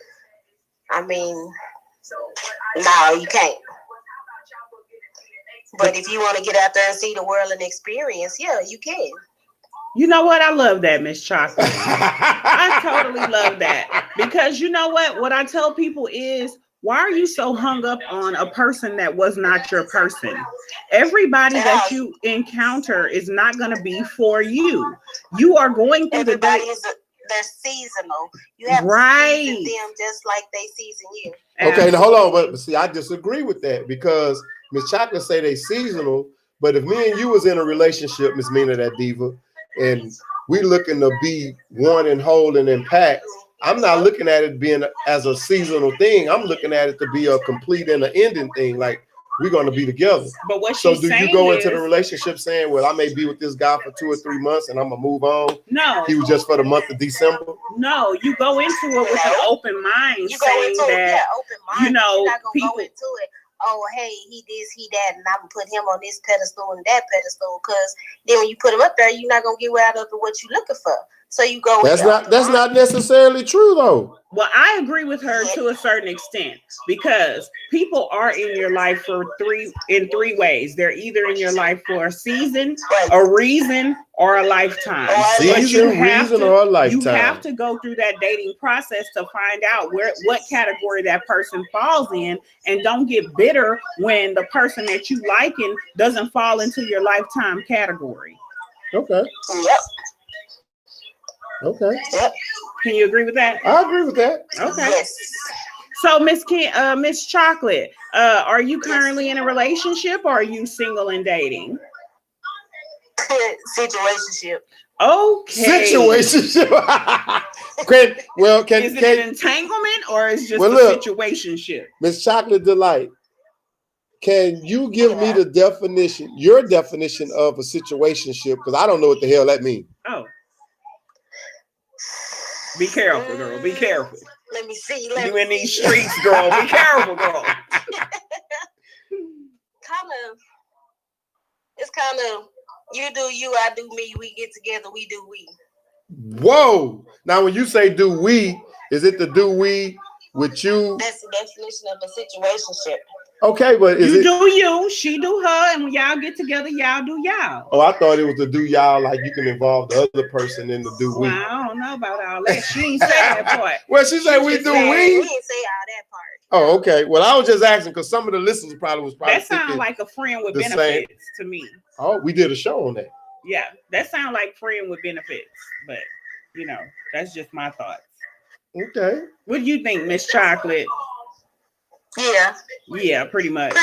I mean, no, you can't. But if you want to get out there and see the world and experience, yeah, you can. You know what? I love that, Miss Chocolate. I totally love that. Because you know what? What I tell people is, why are you so hung up on a person that was not your person? Everybody that you encounter is not going to be for you. You are going through they're seasonal. You have to season them just like they season you. Okay, now hold on. But see, I disagree with that, because Miss Chocolate say they seasonal, but if me and you was in a relationship, Miss Mina, that diva, and we looking to be one and whole and impact, I'm not looking at it being as a seasonal thing. I'm looking at it to be a complete and an ending thing. Like, we're going to be together. But what so do you go into the relationship saying, well, I may be with this guy for 2 or 3 months and I'm going to move on? No. He was just for the month of December? No, you go into it with an open mind, you saying that, open mind. You know, you're not gonna go into it, oh, hey, he this, he that, and I'm going to put him on this pedestal and that pedestal, because then when you put him up there, you're not going to get out of what you're looking for. So you go. That's not necessarily true, though. Well, I agree with her to a certain extent, because people are in your life in three ways. They're either in your life for a season, a reason, or a lifetime. Season, reason, or a lifetime. You have to go through that dating process to find out what category that person falls in, and don't get bitter when the person that you liking doesn't fall into your lifetime category. Okay. Yep. Okay. Yep. Can you agree with that? I agree with that. Okay. Yes. So, Miss Chocolate, are you currently in a relationship, or are you single and dating? Situationship. Okay. Situationship. Is it an entanglement or is just situationship? Miss Chocolate Delight, can you give me the definition, your definition of a situationship? Because I don't know what the hell that means. Oh. Be careful, girl. Be careful. Let me see. You in these streets, girl. Be careful, girl. It's kind of you do you, I do me. We get together, we do we. Whoa! Now, when you say "do we," is it the "do we" with you? That's the definition of a situationship. Okay, but is you do you, she do her, and when y'all get together, y'all do y'all. Oh, I thought it was the "do y'all" like you can involve the other person in the "do we." Well, I don't know about all that. She ain't say that part. Well, she said we do we. We didn't say all that part. Oh, okay. Well, I was just asking because some of the listeners probably that sounds like a friend with benefits to me. Oh, we did a show on that. Yeah, that sounds like friend with benefits, but you know, that's just my thoughts. Okay. What do you think, Miss Chocolate? Yeah, pretty much.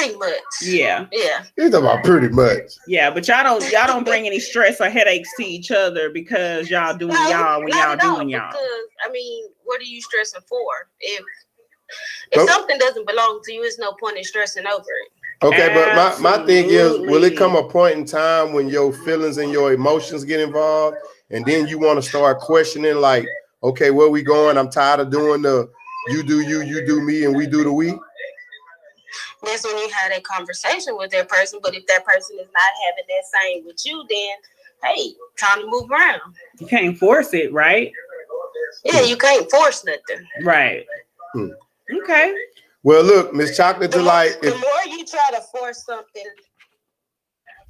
Yeah. It's about pretty much. Yeah, but y'all don't bring any stress or headaches to each other because y'all doing y'all when y'all doing y'all. Because I mean, what are you stressing for? If something doesn't belong to you, there's no point in stressing over it. Okay, but my thing is, will it come a point in time when your feelings and your emotions get involved, and then you want to start questioning, like, okay, where we going? I'm tired of doing the you do you, you do me, and we do the we. That's when you have that conversation with that person. But if that person is not having that same with you, then hey, time to move around. You can't force it, right? Yeah, you can't force nothing. Right. Okay. Well, look, Miss Chocolate Delight. The more you try to force something,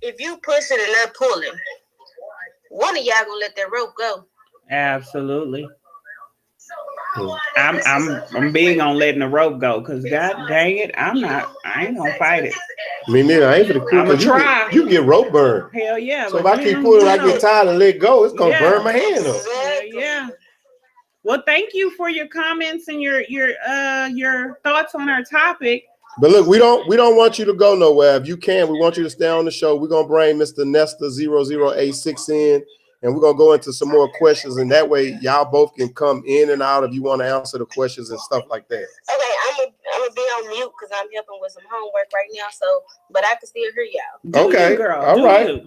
if you push it and they're pulling, one of y'all gonna let that rope go. Absolutely. I'm big on letting the rope go because god dang it, I ain't gonna fight it. Me neither. I ain't gonna quit. I'm gonna try. You get rope burn. Hell yeah. So if I keep pulling, I get tired and let go. It's gonna burn my hand up. Yeah. Well, thank you for your comments and your thoughts on our topic. But look, we don't want you to go nowhere. If you can, we want you to stay on the show. We're gonna bring Mr. Nesta 0086 in, and we're gonna go into some more questions, and that way y'all both can come in and out if you want to answer the questions and stuff like that. Okay, I'm gonna be on mute because I'm helping with some homework right now. So, but I can still hear y'all. Okay, girl. All right.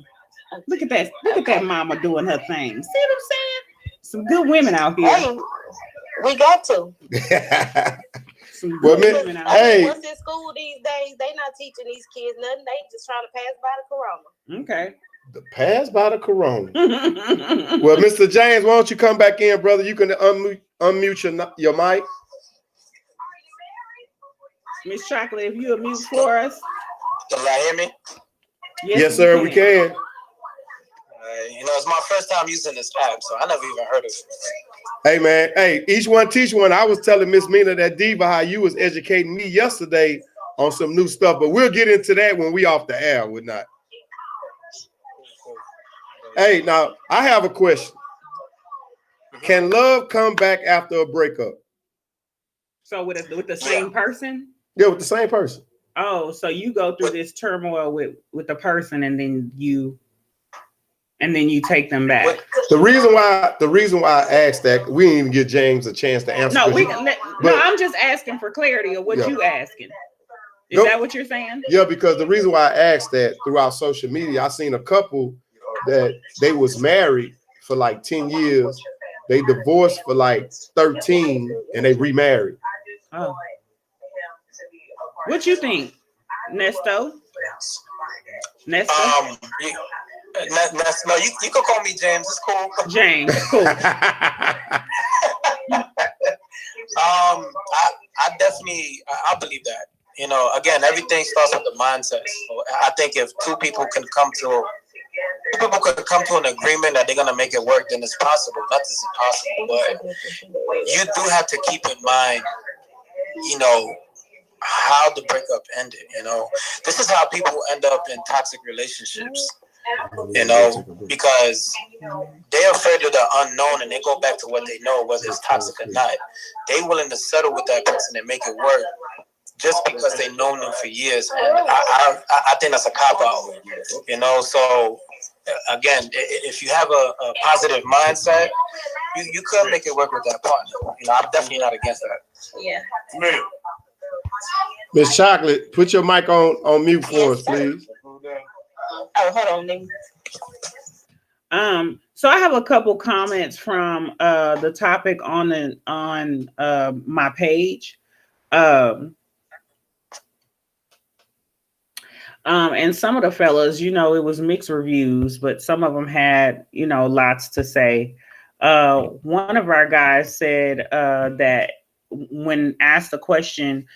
Look at that. Look at that mama doing her thing. See what I'm saying? Some good women out here. Hey, we got to. Some good women out here. What's in school these days? They not teaching these kids nothing. They just trying to pass by the corona. Okay. The pass by the corona. Well, Mr. James, why don't you come back in, brother? You can unmute your mic. Miss Chocolate, if you mute for us. Can y'all hear me? Yes, sir, we can. It's my first time using this app, so I never even heard of it. Hey, man. Hey, each one teach one. I was telling Miss Mina that diva how you was educating me yesterday on some new stuff, but we'll get into that when we off the air, would not. Hey, now I have a question. Can love come back after a breakup? So with the same person? Yeah, with the same person. Oh, so you go through this turmoil with the person, and then you take them back. The reason why I asked that, we didn't even give James a chance to answer. No, I'm just asking for clarity of what you asking. Is that what you're saying? Yeah, because the reason why I asked that, throughout social media, I seen a couple that they was married for like 10 years. They divorced for like 13 and they remarried. Oh. What you think, Nesto? Nesta? No, you can call me James. It's cool. James, cool. I definitely believe that. Again, everything starts with the mindset. So I think if two people can come to an agreement that they're gonna make it work, then it's possible. Nothing's impossible, but you do have to keep in mind, how the breakup ended. This is how people end up in toxic relationships. Because they're afraid of the unknown and they go back to what they know, whether it's toxic or not. They're willing to settle with that person and make it work just because they've known them for years. And I think that's a cop out, So again, if you have a positive mindset, you could make it work with that partner. You know, I'm definitely not against that. Yeah. Miss Chocolate, put your mic on mute for us, please. Oh, hold on, nigga. So I have a couple comments from the topic on my page. And some of the fellas, you know, it was mixed reviews, but some of them had, you know, lots to say. One of our guys said that when asked the question,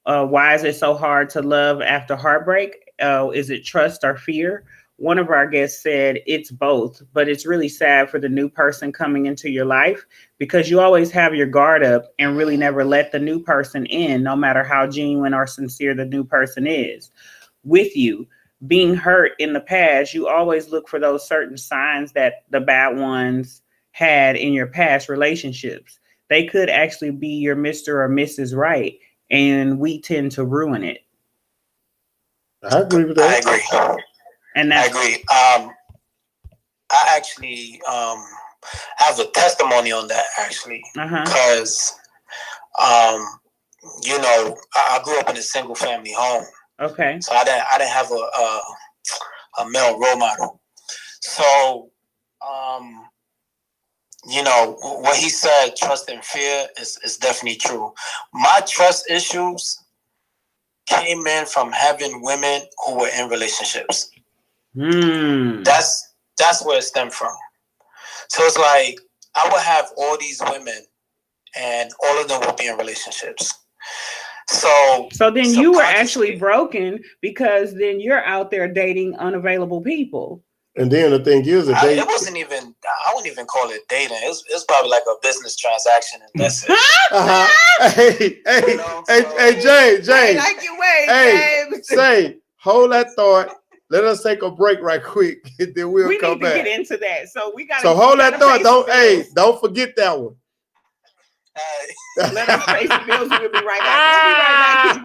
why is it so hard to love after heartbreak? Is it trust or fear? One of our guests said it's both, but it's really sad for the new person coming into your life because you always have your guard up and really never let the new person in, no matter how genuine or sincere the new person is with you. Being hurt in the past, you always look for those certain signs that the bad ones had in your past relationships. They could actually be your Mr. or Mrs. Right, and we tend to ruin it. I agree with that. I agree. And I agree. I actually have a testimony on that, actually, because you know, I grew up in a single family home. Okay. So I didn't have a male role model. So you know, what he said, trust and fear, is definitely true. My trust issues came in from having women who were in relationships. That's where it stemmed from. So it's like I would have all these women and all of them would be in relationships. So then you were actually broken because then you're out there dating unavailable people. And then the thing is, I wouldn't even call it dating. It's probably like a business transaction, and that's it. Hey, James. Like you James. Say, hold that thought. Let us take a break right quick, and then we'll come back. We need to get into that. So we got. So hold that thought. Don't forget that one. Let us pay some bills. We'll be right back.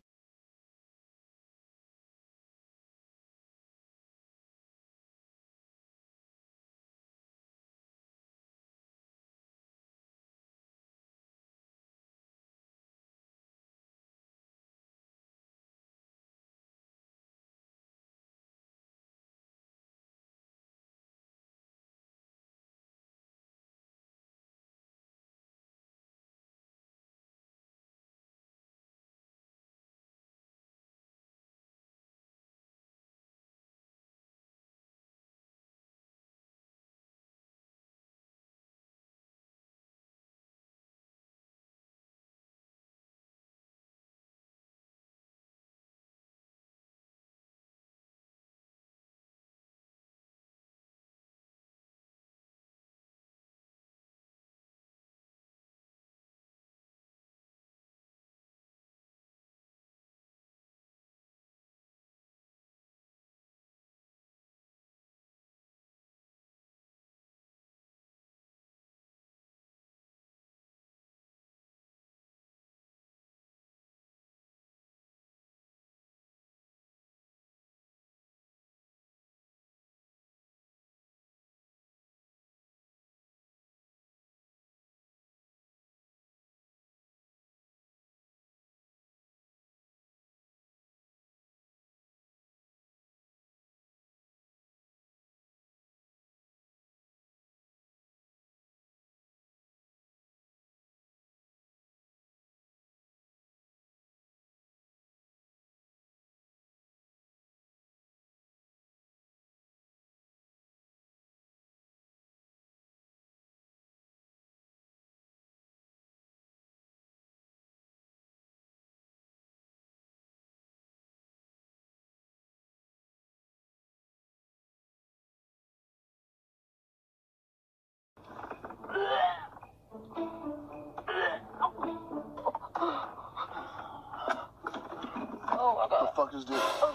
What the fuck is this? What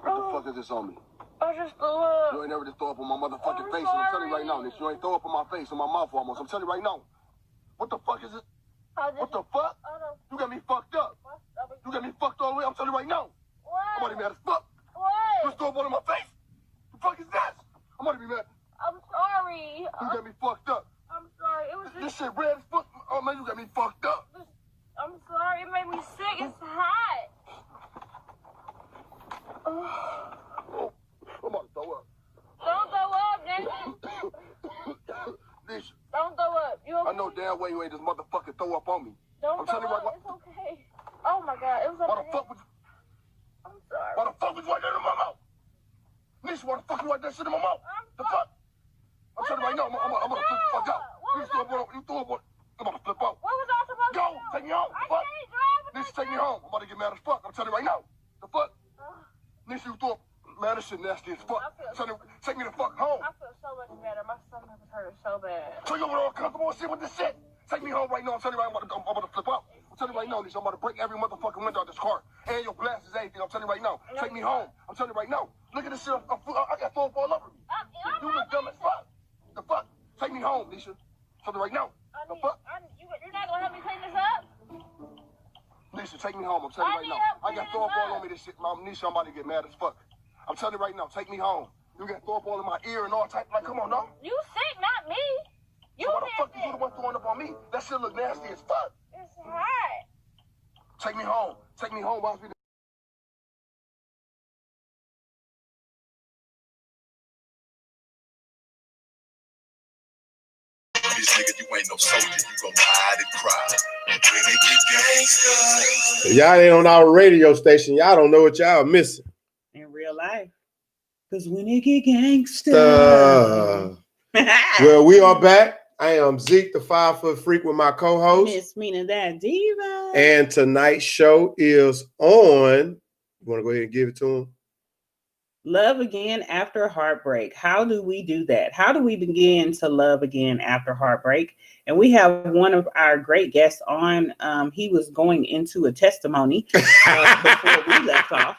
the fuck is this on me? I just threw up. You ain't never just throw up on my motherfucking face. I'm telling you right now, bitch. You ain't throw up on my face, on my mouth almost. I'm telling you right now. What the fuck is it? What the fuck? You got me fucked up. You got me fucked all the way. I'm telling you right now. What? I'm already mad as fuck. What? You just throw up on my face. What the fuck is this? I'm gonna be mad. I'm sorry. You got me fucked up. I'm sorry. It was This shit red as fuck. Oh man, you got me fucked up. I'm sorry. It made me sick. It's hot. Oh, I'm about to throw up. Don't throw up, Nathan. Nisha, Don't throw up. You okay? I know damn well you ain't just motherfucking throw up on me. Don't I'm throw telling you up. right. It's okay. Oh my God. It was Why okay. the fuck was I'm sorry. Why the fuck was you like that in my mouth? Nisha, why the fuck you like that shit in my mouth? The fuck? I'm telling you right now, I'm gonna flip the fuck out. You threw up one. I'm about to flip out. What was I supposed to Go, do? take me home. I Fuck. can't drive. Nisha, take me home. I'm about to get mad as fuck. I'm telling you right now. The fuck? Nisha, you threw up. Man, this shit nasty as fuck. Take me the fuck home. I feel so much better. My stomach was hurting so bad. So you over there uncomfortable and shit with this shit? Take me home right now. I'm telling you right now, I'm about to flip out. I'm telling you right now, Nisha, I'm about to break every motherfucking window out this car. And your glasses, everything. I'm telling you right now. Take me home. I'm telling you right now. Look at this shit. I got foam all over me. You look dumb as fuck. The fuck? Take me home, Nisha. Tell me right now. The fuck? You're not gonna help me clean this up? Nisha, take me home. I'm telling you right now. I got throw up all on me this shit. Nisha, I'm about to get mad as fuck. I'm telling you right now. Take me home. You got throw up all in my ear and all type. Like, come on, dog. You sick, not me. You So why the fuck you the one throwing up on me? That shit look nasty as fuck. It's hot. Take me home. Take me home. Watch me. This nigga, you ain't no soldier, you gon' hide and cry. When they get gangsta. Y'all ain't on our radio station. Y'all don't know what y'all missing. In real life. Because when it get gangsta. Well, we are back. I am Zeke, the 5 foot freak, with my co-host. Miss Mina that diva. And tonight's show is on. You want to go ahead and give it to him? Love again after heartbreak. How do we do that? How do we begin to love again after heartbreak? And we have one of our great guests on. He was going into a testimony before we left off.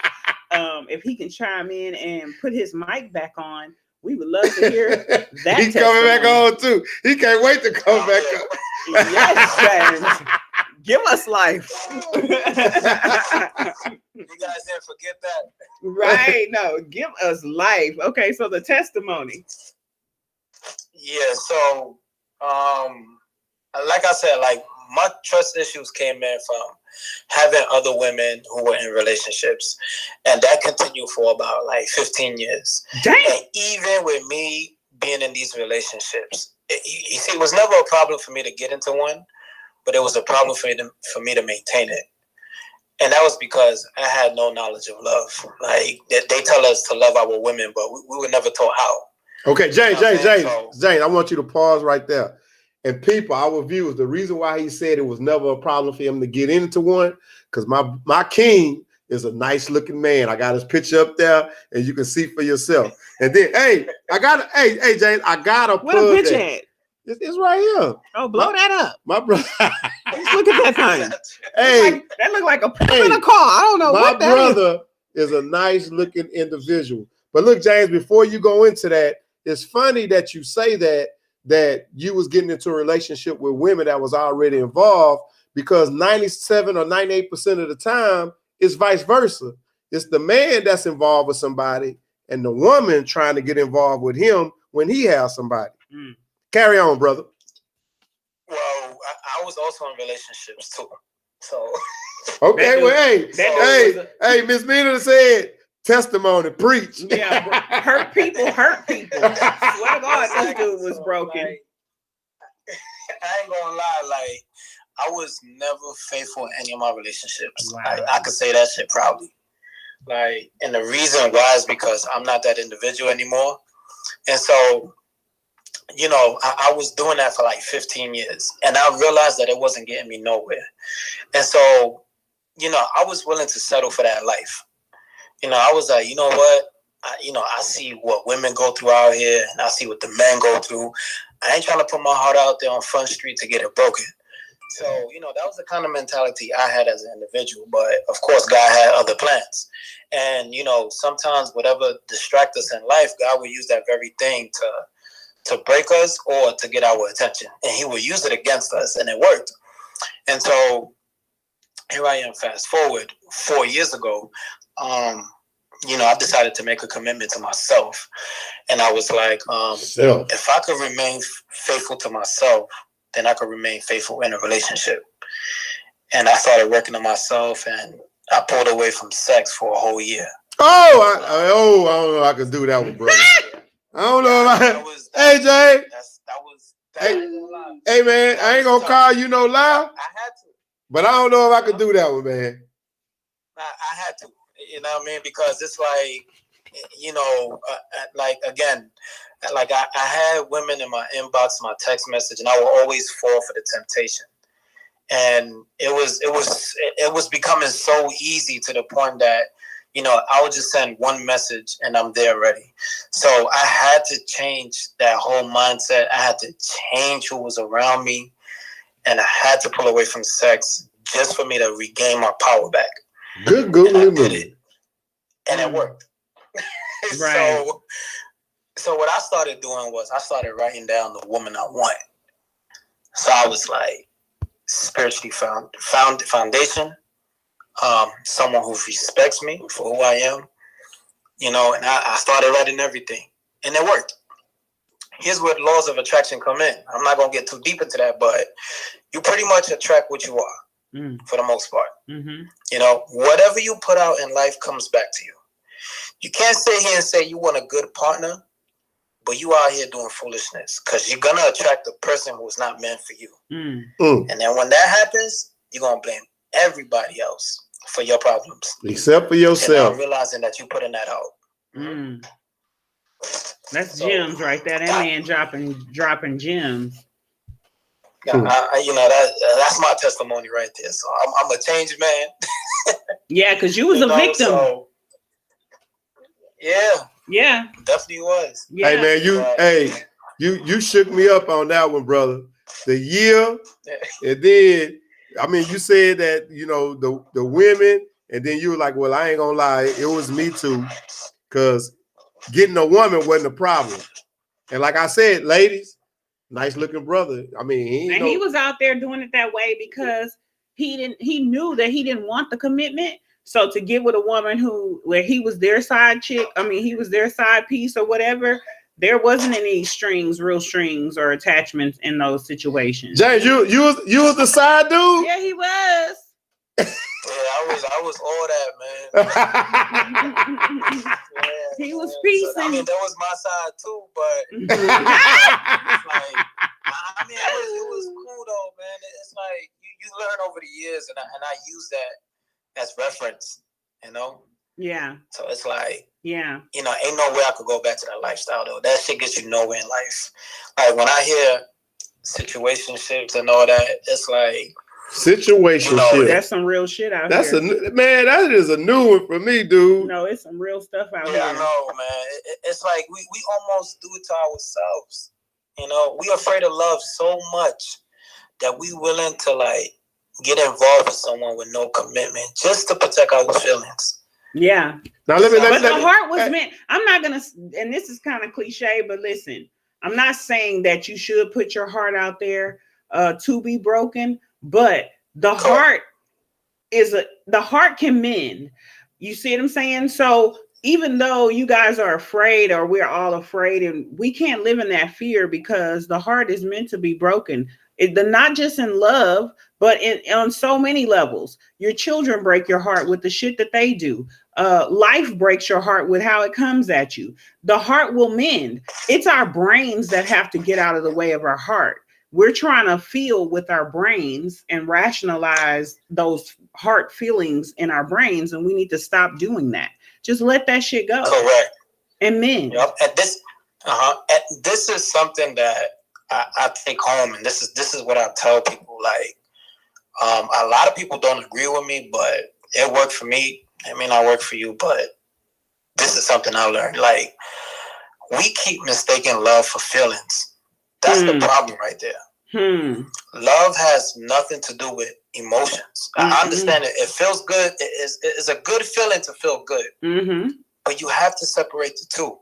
If he can chime in and put his mic back on, we would love to hear that. He's coming back on too. He can't wait to come back up. Yes, James. Give us life. You guys didn't forget that. Right. No, give us life. Okay, so the testimony. Yeah, so like I said, like my trust issues came in from having other women who were in relationships, and that continued for about like 15 years. Dang. And even with me being in these relationships, you see, it was never a problem for me to get into one, but it was a problem for me to maintain it. And that was because I had no knowledge of love. Like they tell us to love our women, but we were never taught how. Okay, James, I want you to pause right there. And people, our viewers, the reason why he said it was never a problem for him to get into one, because my king is a nice looking man. I got his picture up there, and you can see for yourself. And then, hey, James, I gotta What a picture at? It's right here. Oh, blow that up. My brother. Look at that thing. Hey, that look like a in a car. I don't know what that is. My brother is a nice looking individual. But look, James, before you go into that, it's funny that you say that you was getting into a relationship with women that was already involved, because 97 or 98% of the time it's vice versa. It's the man that's involved with somebody and the woman trying to get involved with him when he has somebody. Carry on, brother. Well, I was also in relationships too. So okay, well, hey, Miss Mina said testimony, preach. Yeah, hurt people hurt people. Swear to God, this dude was broken. Like, I ain't gonna lie, like I was never faithful in any of my relationships. Wow. I could say that shit proudly. Like, and the reason why is because I'm not that individual anymore. And so, you know, I was doing that for like 15 years, and I realized that it wasn't getting me nowhere. And so, you know, I was willing to settle for that life. You know, I was like, you know what? I see what women go through out here, and I see what the men go through. I ain't trying to put my heart out there on Front Street to get it broken. So, you know, that was the kind of mentality I had as an individual. But, of course, God had other plans. And, you know, sometimes whatever distracts us in life, God will use that very thing to break us or to get our attention. And he will use it against us, and it worked. And so here I am, fast forward 4 years ago. I decided to make a commitment to myself. And I was like, if I could remain faithful to myself, then I could remain faithful in a relationship. And I started working on myself, and I pulled away from sex for a whole year. I don't know if I could do that one, brother. I don't know if hey, Jay. Hey, man, I ain't gonna call you no lie. I had to. But I don't know if I could do that one, man. I had to. You know what I mean? Because it's like, like, again, like I had women in my inbox, my text message, and I would always fall for the temptation. And it was becoming so easy to the point that, I would just send one message and I'm there already. So I had to change that whole mindset. I had to change who was around me, and I had to pull away from sex just for me to regain my power back. Good Googly movie. And it worked. Right. So what I started doing was I started writing down the woman I want. So I was like, spiritually found foundation, someone who respects me for who I am, and I started writing everything, and it worked. Here's where the laws of attraction come in. I'm not going to get too deep into that, but you pretty much attract what you are for the most part. Mm-hmm. Whatever you put out in life comes back to you. You can't sit here and say you want a good partner, but you out here doing foolishness, because you're going to attract a person who's not meant for you. And then when that happens, you're going to blame everybody else for your problems. Except for yourself. And realizing that you're putting that out. That's gems right there. That man dropping gems. Yeah, that's my testimony right there. So I'm a changed man. Yeah, because you was a victim. So, yeah, definitely was. Yeah. Hey man, you shook me up on that one, brother. The year, and then you said that the women, and then you were like, well, I ain't gonna lie, it was me too, because getting a woman wasn't a problem. And like I said, ladies, nice looking brother. He was out there doing it that way because he knew that he didn't want the commitment. So to get with a woman where he was their side chick, he was their side piece or whatever, there wasn't any real strings or attachments in those situations. James, you was the side dude? Yeah, he was. Yeah, I was all that, man. He was piecing. So, that was my side too, but it was cool though, man. It's like you learn over the years, and I use that as reference, Yeah. So it's like, yeah, ain't no way I could go back to that lifestyle though. That shit gets you nowhere in life. Like when I hear situationships and all that, it's like situationship. That's some real shit out here. That is a new one for me, dude. No, it's some real stuff out here. Yeah, I know, man. It's like we almost do it to ourselves. We afraid of love so much that we willing to like get involved with someone with no commitment just to protect our feelings. Yeah. Now but the heart was meant. I'm not gonna, and this is kind of cliche, but listen, I'm not saying that you should put your heart out there to be broken, but the heart can mend. You see what I'm saying? So even though you guys are afraid, or we're all afraid, and we can't live in that fear, because the heart is meant to be broken. Not just in love, but on so many levels. Your children break your heart with the shit that they do. Life breaks your heart with how it comes at you. The heart will mend. It's our brains that have to get out of the way of our heart. We're trying to feel with our brains and rationalize those heart feelings in our brains, and we need to stop doing that. Just let that shit go. Correct. And mend. Yep. And this is something that I take home, and this is what I tell people. Like, a lot of people don't agree with me, but it worked for me. It may not work for you, but this is something I learned. Like, we keep mistaking love for feelings. That's the problem right there. Love has nothing to do with emotions. I understand it. It feels good. It's a good feeling to feel good, but you have to separate the two.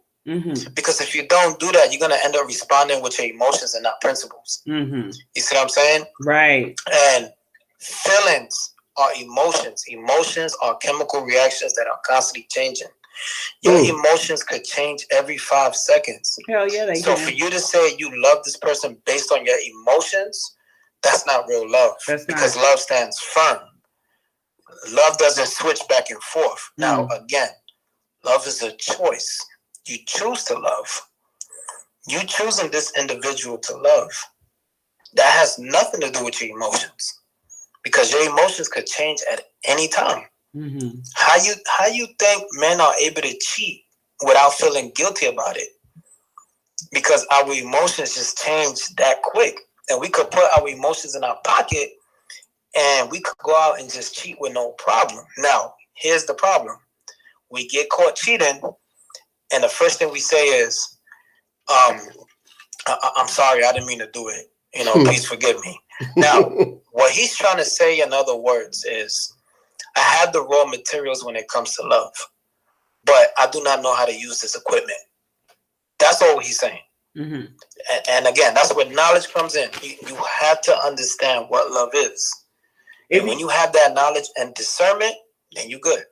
Because if you don't do that, you're going to end up responding with your emotions and not principles. You see what I'm saying? Right. And feelings are emotions. Emotions are chemical reactions that are constantly changing. Your emotions could change every 5 seconds. Hell yeah, they So can. for you to say you love this person based on your emotions, that's not real love. Because love stands firm. Love doesn't switch back and forth. Now, again, love is a choice. You choose to love. You choosing this individual to love. That has nothing to do with your emotions. Because your emotions could change at any time. Mm-hmm. How you think men are able to cheat without feeling guilty about it? Because our emotions just change that quick. And we could put our emotions in our pocket and we could go out and just cheat with no problem. Now, here's the problem. We get caught cheating, and the first thing we say is, I'm sorry, I didn't mean to do it. Please forgive me. Now, what he's trying to say, in other words, is I have the raw materials when it comes to love, but I do not know how to use this equipment. That's all he's saying. Mm-hmm. And again, that's where knowledge comes in. You have to understand what love is. And when you have that knowledge and discernment, then you're good.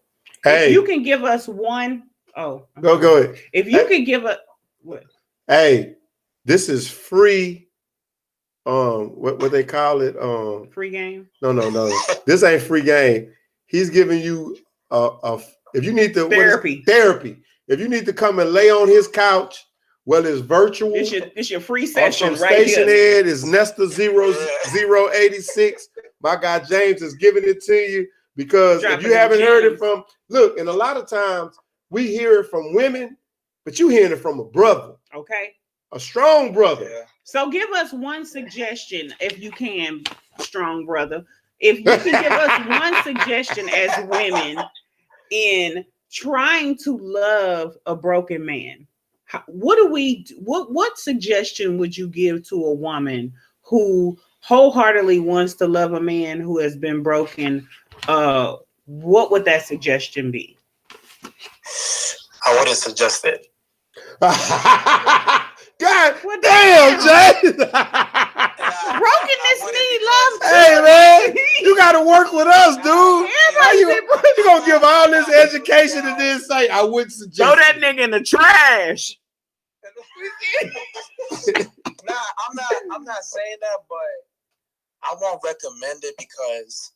Hey, if you can give us one. Oh, go ahead. If you could give a what? Hey, this is free. What they call it? Free game? No. This ain't free game. He's giving you if you need to therapy. If you need to come and lay on his couch, well, it's virtual. It's your free session from right Stationhead here. is Nesta 0086. My guy James is giving it to you because if you haven't heard it from, look, and a lot of times we hear it from women, but you hearing it from a brother. Okay. A strong brother. Yeah. So give us one suggestion, if you can, strong brother. If you can give us one suggestion as women in trying to love a broken man, what suggestion would you give to a woman who wholeheartedly wants to love a man who has been broken? What would that suggestion be? I wouldn't suggest it. God damn, Jay. Brokenness need love. Hey, man, you got to work with us, dude. You going to give all this education and then say, I wouldn't suggest throw that nigga in the trash. I'm not saying that, but I won't recommend it because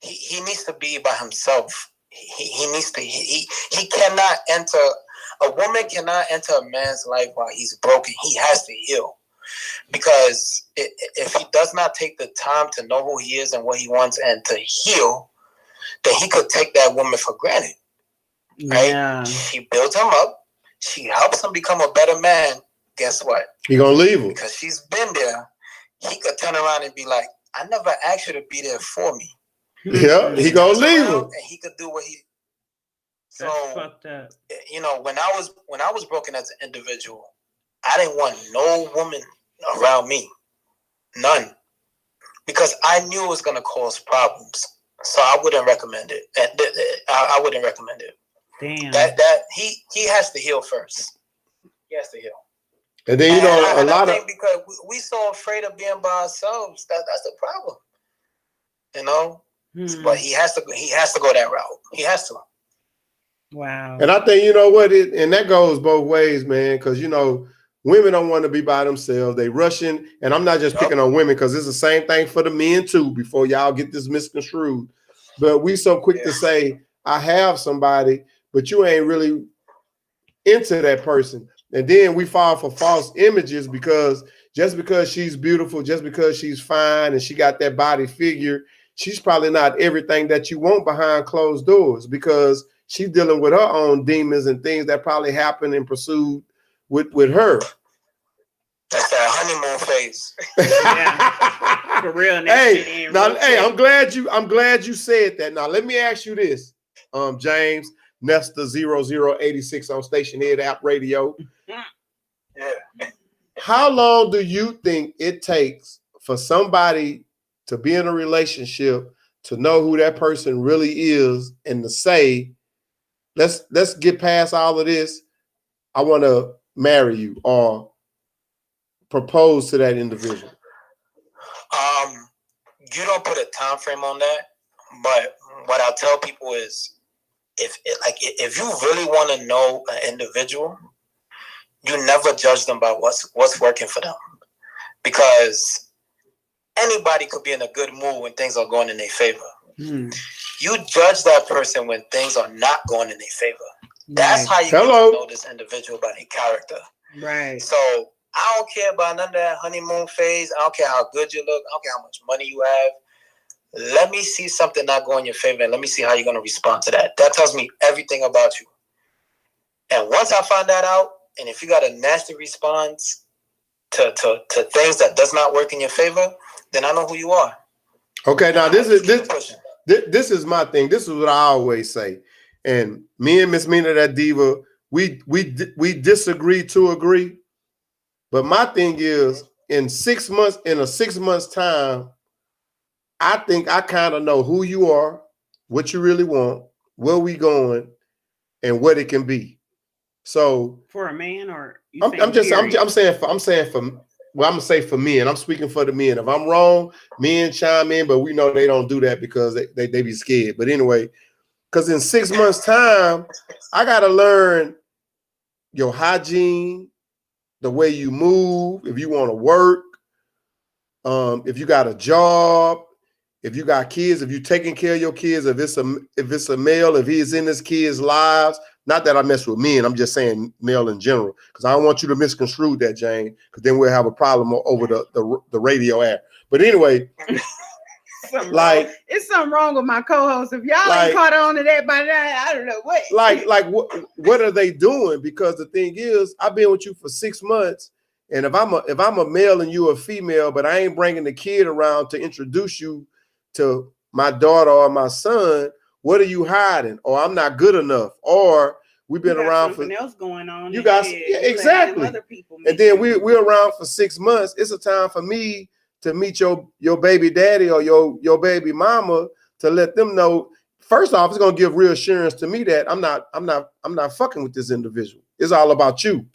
he needs to be by himself. He needs to he cannot enter, a woman cannot enter a man's life while he's broken. He has to heal. Because if he does not take the time to know who he is and what he wants and to heal, then he could take that woman for granted. Right? Yeah. She builds him up. She helps him become a better man. Guess what? He gonna leave him. Because she's been there. He could turn around and be like, I never asked you to be there for me. Yeah, he gonna leave him. And he could do what he. So, that's fucked up. When I was broken as an individual, I didn't want no woman around me. None. Because I knew it was going to cause problems. So I wouldn't recommend it. I wouldn't recommend it. Damn. That he has to heal first. He has to heal. And then, I think because we so afraid of being by ourselves, that's the problem. But he has to go that route. He has to. Wow. And I think, and that goes both ways, man, because, women don't want to be by themselves. They rushing, and I'm not just picking on women because it's the same thing for the men too, before y'all get this misconstrued. But we so quick to say, I have somebody, but you ain't really into that person. And then we fall for false images because just because she's beautiful, just because she's fine and she got that body figure, she's probably not everything that you want behind closed doors because she's dealing with her own demons and things that probably happened and pursued with her. That's that honeymoon phase. Yeah. For real. I'm glad you said that. Now let me ask you this, James, Nesta 0086 on Stationhead app radio. Yeah. How long do you think it takes for somebody to be in a relationship to know who that person really is and to say, let's get past all of this. I want to marry you or propose to that individual? You don't put a time frame on that, but what I'll tell people is if you really want to know an individual, you never judge them by what's working for them, because anybody could be in a good mood when things are going in their favor. You judge that person when things are not going in their favor. That's how you get to know this individual by their character. Right. So I don't care about none of that honeymoon phase. I don't care how good you look. I don't care how much money you have. Let me see something not go in your favor, and let me see how you're going to respond to that. That tells me everything about you. And once I find that out, and if you got a nasty response to things that does not work in your favor, then I know who you are. Okay, now this is my thing. This is what I always say. And me and Miss Mina, that diva, we disagree to agree. But my thing is, in 6 months, in a 6 months time, I think I kind of know who you are, what you really want, where we going, and what it can be. So for a man, or I'm saying for men. I'm speaking for the men. If I'm wrong, men chime in, but we know they don't do that because they be scared. But anyway, because in 6 months' time, I gotta learn your hygiene, the way you move, if you want to work, if you got a job, if you got kids, if you're taking care of your kids, if it's a male, if he's in his kids' lives. Not that I mess with men, I'm just saying male in general, because I don't want you to misconstrue that, Jane, because then we'll have a problem over the radio air. But anyway, it's something wrong with my co-host. If y'all ain't caught on to that by now, I don't know what. What are they doing? Because the thing is, I've been with you for 6 months, and if I'm a male and you a female, but I ain't bringing the kid around to introduce you to my daughter or my son, what are you hiding? Or I'm not good enough? Or we've been around for something else going on. You guys, exactly. Other people, and then we're around for 6 months. It's a time for me to meet your baby daddy or your baby mama, to let them know. First off, it's gonna give reassurance to me that I'm not fucking with this individual. It's all about you.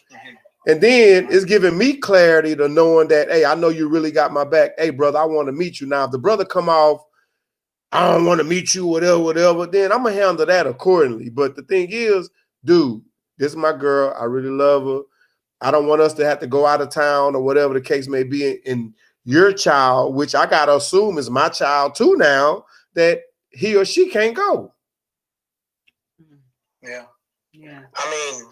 And then it's giving me clarity to knowing that, hey, I know you really got my back. Hey, brother, I want to meet you. Now, if the brother come off, I don't want to meet you, whatever, then I'm going to handle that accordingly. But the thing is, dude, this is my girl. I really love her. I don't want us to have to go out of town or whatever the case may be. And your child, which I got to assume is my child too now, that he or she can't go. Yeah. I mean,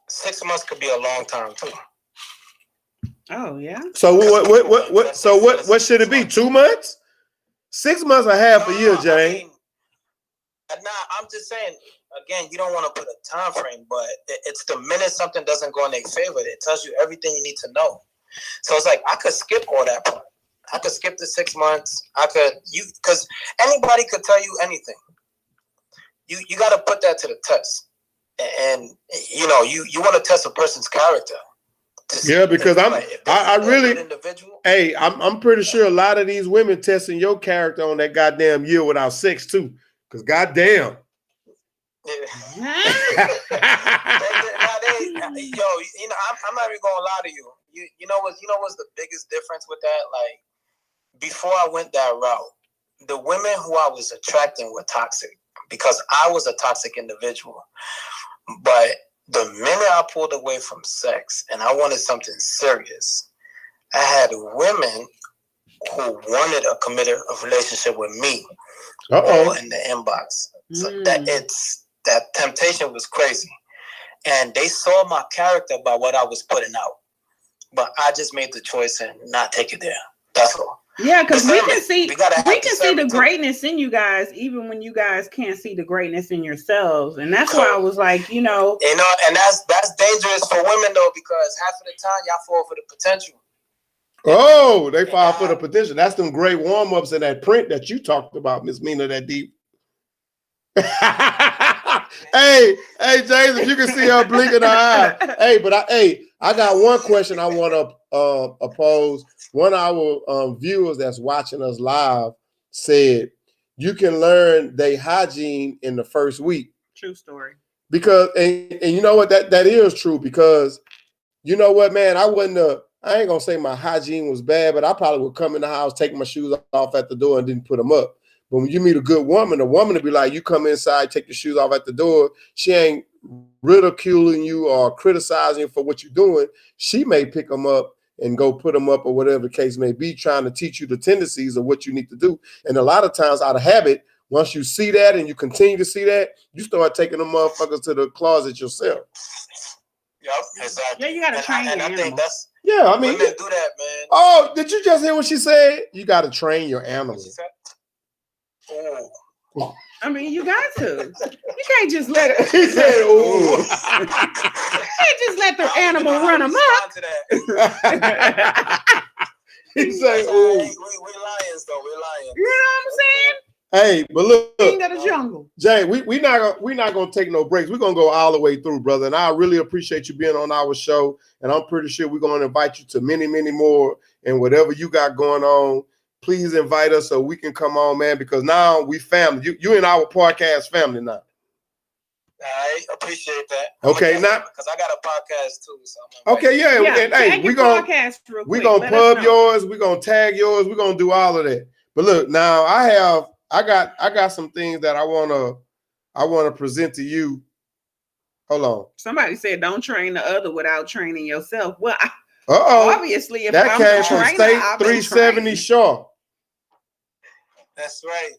6 months could be a long time too. Oh, yeah. So what should it be? 2 months? 6 months or half a year, Jane? I'm just saying, again, you don't want to put a time frame, but it's the minute something doesn't go in their favor, it tells you everything you need to know. So it's like, I could skip all that part. I could skip the 6 months. Because anybody could tell you anything. You got to put that to the test. And, you want to test a person's character. Yeah, because I really, hey, I'm pretty sure a lot of these women testing your character on that goddamn year without sex too. Because goddamn. I'm not even gonna lie to you. You know what's the biggest difference with that? Like, before I went that route, the women who I was attracting were toxic because I was a toxic individual. But the minute I pulled away from sex and I wanted something serious, I had women who wanted a committed relationship with me all in the inbox. So that temptation was crazy. And they saw my character by what I was putting out. But I just made the choice and not take it there. That's all. Yeah, because we can see the greatness in you guys, even when you guys can't see the greatness in yourselves. And that's why I was like, and that's dangerous for women though, because half of the time y'all fall for the potential. Oh, they fall for the potential. That's them great warm-ups in that print that you talked about, Miss Mina, that deep. Hey, James, if you can see her blinking her eye. I got one question I want to pose. One of our viewers that's watching us live said, you can learn their hygiene in the first week. True story. Because, and you know what, that is true, because you know what, man, I ain't gonna say my hygiene was bad, but I probably would come in the house, take my shoes off at the door and didn't put them up. But when you meet a good woman, a woman will be like, you come inside, take your shoes off at the door. She ain't ridiculing you or criticizing you for what you're doing. She may pick them up and go put them up or whatever the case may be, trying to teach you the tendencies of what you need to do. And a lot of times out of habit, once you see that and you continue to see that, you start taking them motherfuckers to the closet yourself. Yep, exactly. Yeah, you gotta train your I animal. think that's Yeah, I mean, women do that, man. Oh, did you just hear what she said? You got to train your animal. Oh. I mean, you got to. You can't just let it. He said, "Ooh." You can't just let the animal run amok. He said, We're "Ooh." lions, though. We're lions. You know what I'm saying? Hey, but look, King of the jungle. Jay, we not gonna take no breaks. We're gonna go all the way through, brother. And I really appreciate you being on our show. And I'm pretty sure we're gonna invite you to many, many more. And whatever you got going on, please invite us so we can come on, man. Because now we family. You in our podcast family now. I appreciate that. Okay, now because I got a podcast too. So okay, yeah. And, hey, we gonna pub yours. We gonna tag yours. We gonna do all of that. But look, now I got some things that I wanna present to you. Hold on. Somebody said don't train the other without training yourself. Well, obviously, if that I'm came the from trainer, State I've been 370 trained. Shaw. That's right.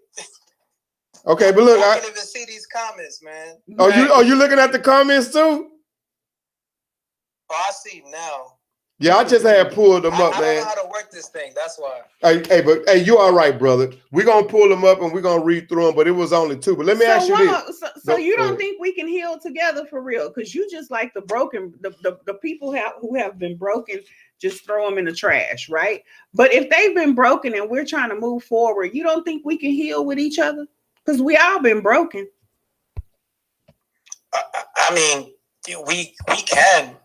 Okay, but look, I can't even see these comments, man. Oh, you looking at the comments too? Oh, I see now. Yeah, I just had pulled them up, I man. don't know how to work this thing. That's why. Hey, you all right, brother? We're gonna pull them up and we're gonna read through them, but it was only 2. But let me ask you this. So you don't think we can heal together for real? Because you just like the broken, the people who have been broken, just throw them in the trash, right? But if they've been broken and we're trying to move forward, you don't think we can heal with each other? Because we all been broken. I mean, we can.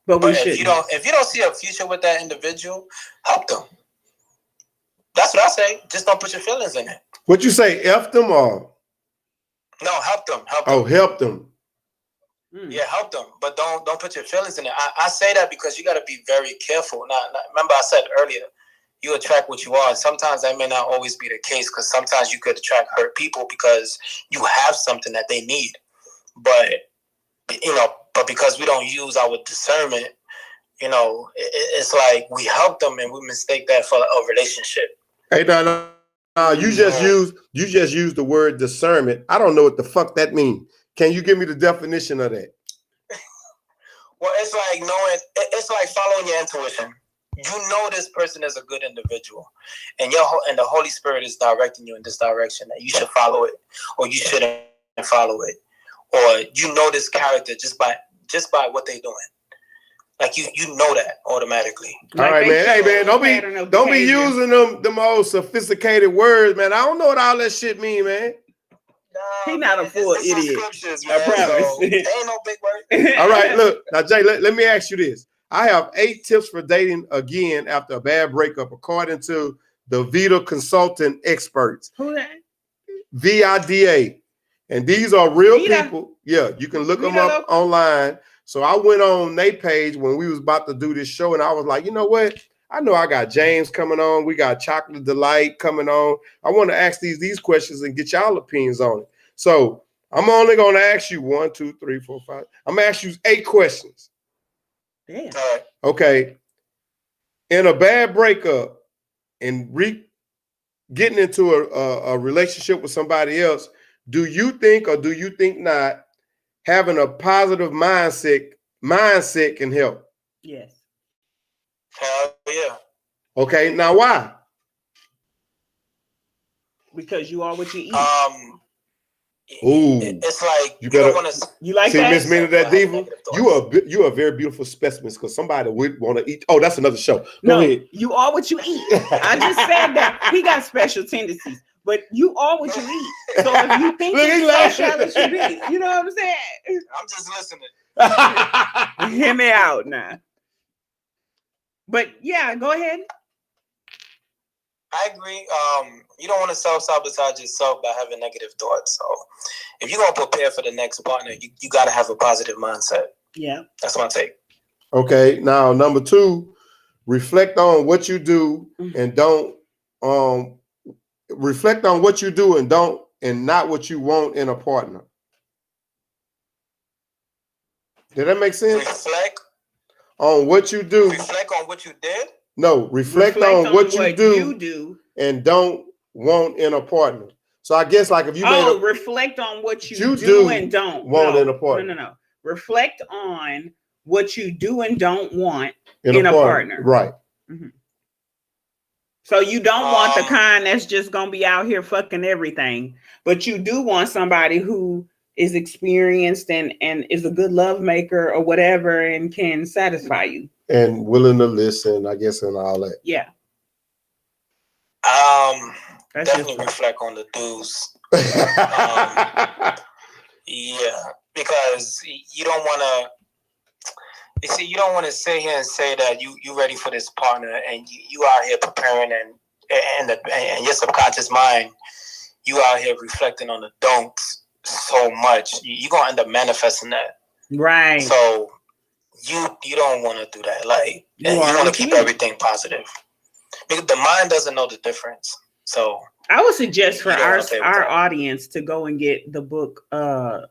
But if you don't see a future with that individual, help them. That's what I say. Just don't put your feelings in it. What you say? F them or? No, help them. Help them. Oh, help them. Yeah, help them, but don't put your feelings in it. I say that because you got to be very careful. Now, remember I said earlier, you attract what you are. Sometimes that may not always be the case because sometimes you could attract hurt people because you have something that they need. But but because we don't use our discernment, it's like we help them and we mistake that for a relationship. Hey, no. You just used the word discernment. I don't know what the fuck that means. Can you give me the definition of that? Well, it's like knowing. It's like following your intuition. You know this person is a good individual, and the Holy Spirit is directing you in this direction that you should follow it, or you shouldn't follow it, or you know this character just by what they're doing. Like you know that automatically. All right, man. Hey, man, don't be using them old sophisticated words, man. I don't know what all that shit mean, man. He not a full idiot. I promise. So, ain't no big word. All right, look. Now, Jay, let me ask you this. I have 8 tips for dating again after a bad breakup, according to the Vida Consultant experts. Who that? VIDA. And these are real people. Yeah, you can look them up online. So I went on their page when we was about to do this show, and I was like, you know what? I know I got James coming on. We got Chocolate Delight coming on. I want to ask these questions and get y'all opinions on it. So I'm only going to ask you 1, 2, 3, 4, 5. I'm going to ask you 8 questions. Damn. Okay. In a bad breakup and getting into a relationship with somebody else, do you think or do you think not having a positive mindset can help? Yes. Hell yeah. Okay, now why? Because you are what you eat. Ooh, it's like you better. You like see, that? Miss Mina, that diva. You are very beautiful specimens because somebody would want to eat. Oh, that's another show. Go ahead. You are what you eat. I just said that he got special tendencies, but you are what you eat. So if you think it's social, it should be. You know what I'm saying? I'm just listening. Hear me out now. But yeah, go ahead. I agree. You don't want to self-sabotage yourself by having negative thoughts. So if you're going to prepare for the next partner, you got to have a positive mindset. Yeah. That's my take. Okay. Now, number 2, reflect on what you do and don't reflect on what you do and don't, and not what you want in a partner. Did that make sense? Reflect on what you do. Reflect on what you did? No, reflect on what you do and don't want in a partner. So I guess like if you reflect on what you do and don't want in a partner. No. Reflect on what you do and don't want in a partner. Right. Mm-hmm. So you don't want the kind that's just gonna be out here fucking everything, but you do want somebody who is experienced and is a good love maker or whatever and can satisfy you. And willing to listen, I guess, and all that. Yeah. That's definitely reflect on the dudes. Yeah, because you don't want to. You see, you don't want to sit here and say that you ready for this partner and you out here preparing and your subconscious mind, you out here reflecting on the don'ts so much. You're gonna end up manifesting that. Right. So you don't want to do that. Like you want to keep everything positive because the mind doesn't know the difference. So I would suggest for our audience to go and get the book,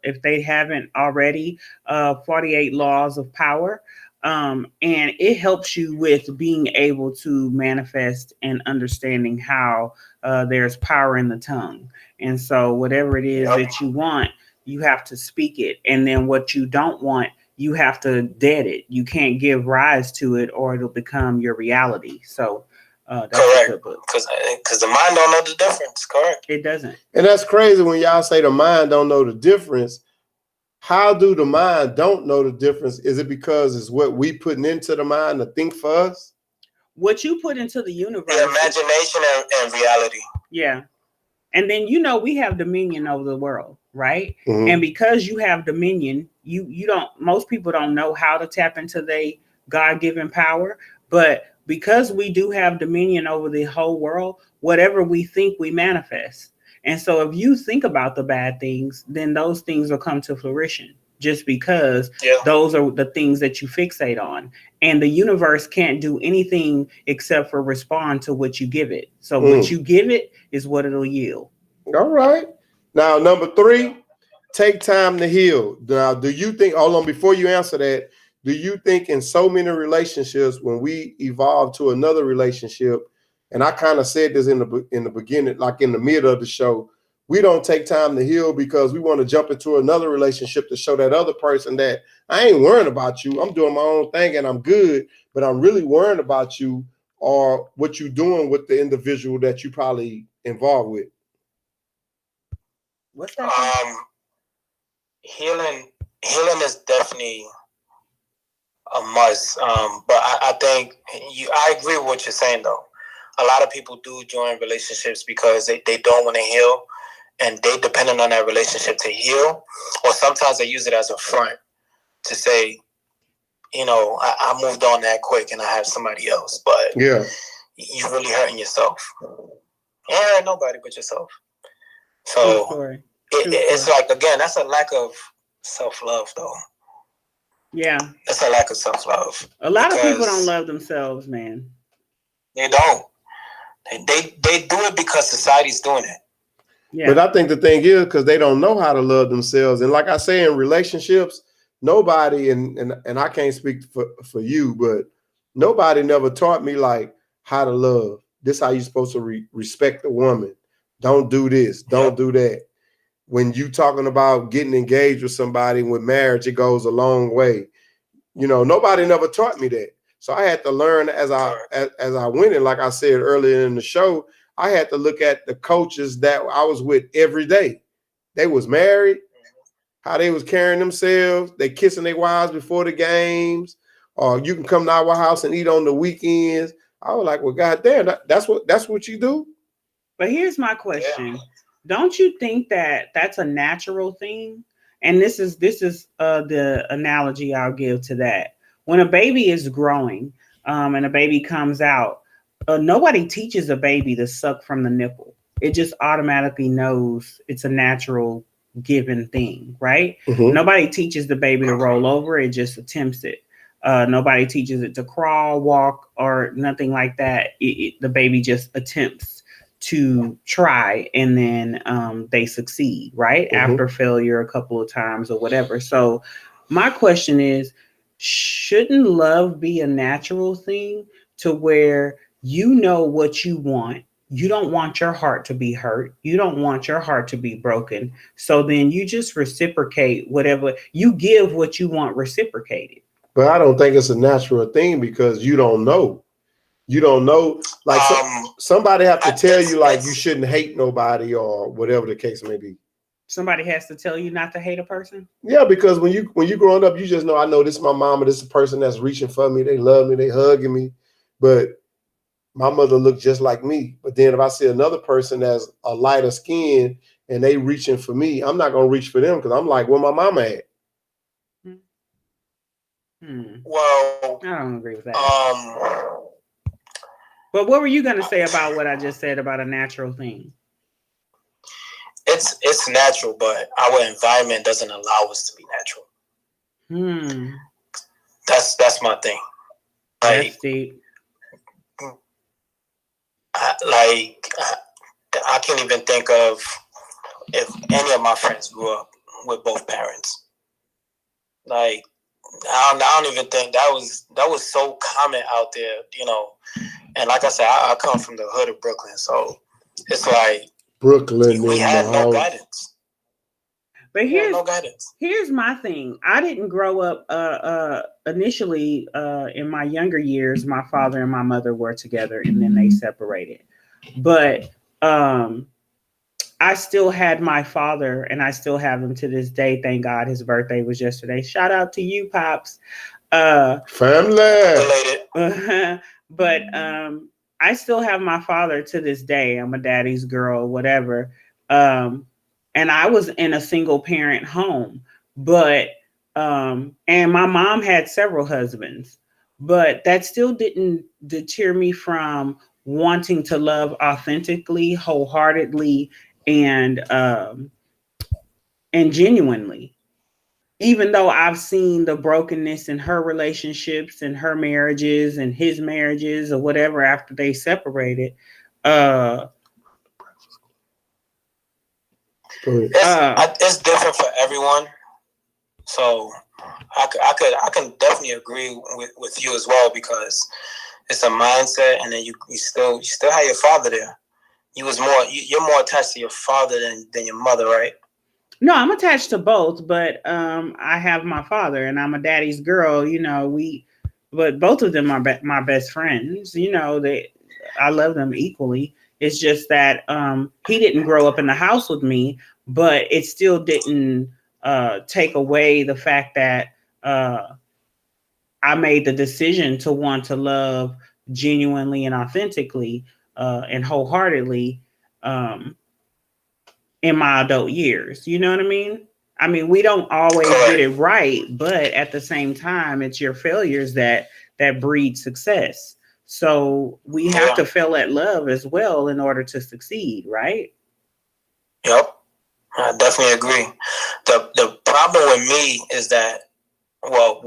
if they haven't already, 48 Laws of Power. And it helps you with being able to manifest and understanding how there's power in the tongue. And so whatever it is that you want, you have to speak it. And then what you don't want, you have to dead it. You can't give rise to it or it'll become your reality. So that's correct, because the mind don't know the difference. Correct, it doesn't. And that's crazy when y'all say the mind don't know the difference. How do the mind don't know the difference? Is it because it's what we putting into the mind to think for us? What you put into the universe, the imagination and reality. Yeah, and then we have dominion over the world, right? Mm-hmm. And because you have dominion, you don't. Most people don't know how to tap into their God-given power, but because we do have dominion over the whole world, whatever we think, we manifest. And so if you think about the bad things, then those things will come to fruition just because those are the things that you fixate on. And the universe can't do anything except for respond to what you give it. So what you give it is what it'll yield. All right. Now, number 3, take time to heal. Now, do you think, hold on, before you answer that, do you think in so many relationships, when we evolve to another relationship, and I kind of said this in the beginning, like in the middle of the show, we don't take time to heal because we want to jump into another relationship to show that other person that I ain't worrying about you. I'm doing my own thing and I'm good, but I'm really worrying about you or what you're doing with the individual that you probably involved with. What's that? Healing is definitely a must. But I think I agree with what you're saying though. A lot of people do join relationships because they don't want to heal and they dependent on that relationship to heal, or sometimes they use it as a front to say, I moved on that quick and I have somebody else, but you're really hurting yourself. You ain't hurting nobody but yourself. So it's like, again, that's a lack of self-love though. Yeah. That's a lack of self-love. A lot of people don't love themselves, man. They don't. They do it because society's doing it. Yeah. But I think the thing is because they don't know how to love themselves. And like I say, in relationships, nobody, and I can't speak for you, but nobody never taught me like how to love. This is how you're supposed to respect a woman. Don't do this. Don't do that. When you talking about getting engaged with somebody with marriage, it goes a long way. Nobody never taught me that. So I had to learn as I went. And like I said earlier in the show, I had to look at the coaches that I was with every day. They was married, how they was carrying themselves. They kissing their wives before the games, or you can come to our house and eat on the weekends. I was like, well, goddamn, that's what you do. But here's my question. Yeah. Don't you think that that's a natural thing? And this is the analogy I'll give to that. When a baby is growing and a baby comes out, nobody teaches a baby to suck from the nipple. It just automatically knows it's a natural given thing, right? Mm-hmm. Nobody teaches the baby to roll over. It just attempts it. Nobody teaches it to crawl, walk, or nothing like that. The baby just attempts to try, and then they succeed, right? After failure a couple of times or whatever. So my question is, shouldn't love be a natural thing to where you know what you want? You don't want your heart to be hurt. You don't want your heart to be broken. So then you just reciprocate whatever you give, what you want reciprocated. But I don't think it's a natural thing because you don't know. You don't know. Like somebody have to tell you like you shouldn't hate nobody or whatever the case may be. Somebody has to tell you not to hate a person? Yeah, because when you growing up, you just know, I know this is my mama, this is a person that's reaching for me, they love me, they hugging me. But my mother looked just like me. But then if I see another person that's a lighter skin and they reaching for me, I'm not gonna reach for them because I'm like, where my mama at? Well, I don't agree with that. But what were you gonna say about what I just said about a natural thing? It's natural, but our environment doesn't allow us to be natural. That's my thing. Like, that's deep. I can't even think of if any of my friends grew up with both parents. Like, I don't even think that was so common out there, you know. And like I said, I come from the hood of Brooklyn, so it's like Brooklyn. We had no guidance. But here's my thing. I didn't grow up initially in my younger years. My father and my mother were together, and then they separated. But I still had my father, and I still have him to this day. Thank God, his birthday was yesterday. Shout out to you, Pops. Family. But I still have my father to this day. I'm a daddy's girl, whatever. And I was in a single parent home, but and my mom had several husbands, but that still didn't deter me from wanting to love authentically, wholeheartedly, and genuinely. Even though I've seen the brokenness in her relationships and her marriages and his marriages or whatever after they separated, it's different for everyone. So I can definitely agree with you as well, because it's a mindset, and then you still have your father there. You're more attached to your father than your mother, right? No, I'm attached to both, but I have my father, and I'm a daddy's girl. You know, but both of them are my best friends. You know, I love them equally. It's just that he didn't grow up in the house with me, but it still didn't take away the fact that I made the decision to want to love genuinely and authentically and wholeheartedly in my adult years. You know what I mean? I mean, we don't always get it right, but at the same time, it's your failures that breed success. So we have to fail at love as well in order to succeed, right? Yep, I definitely agree. The problem with me is that, my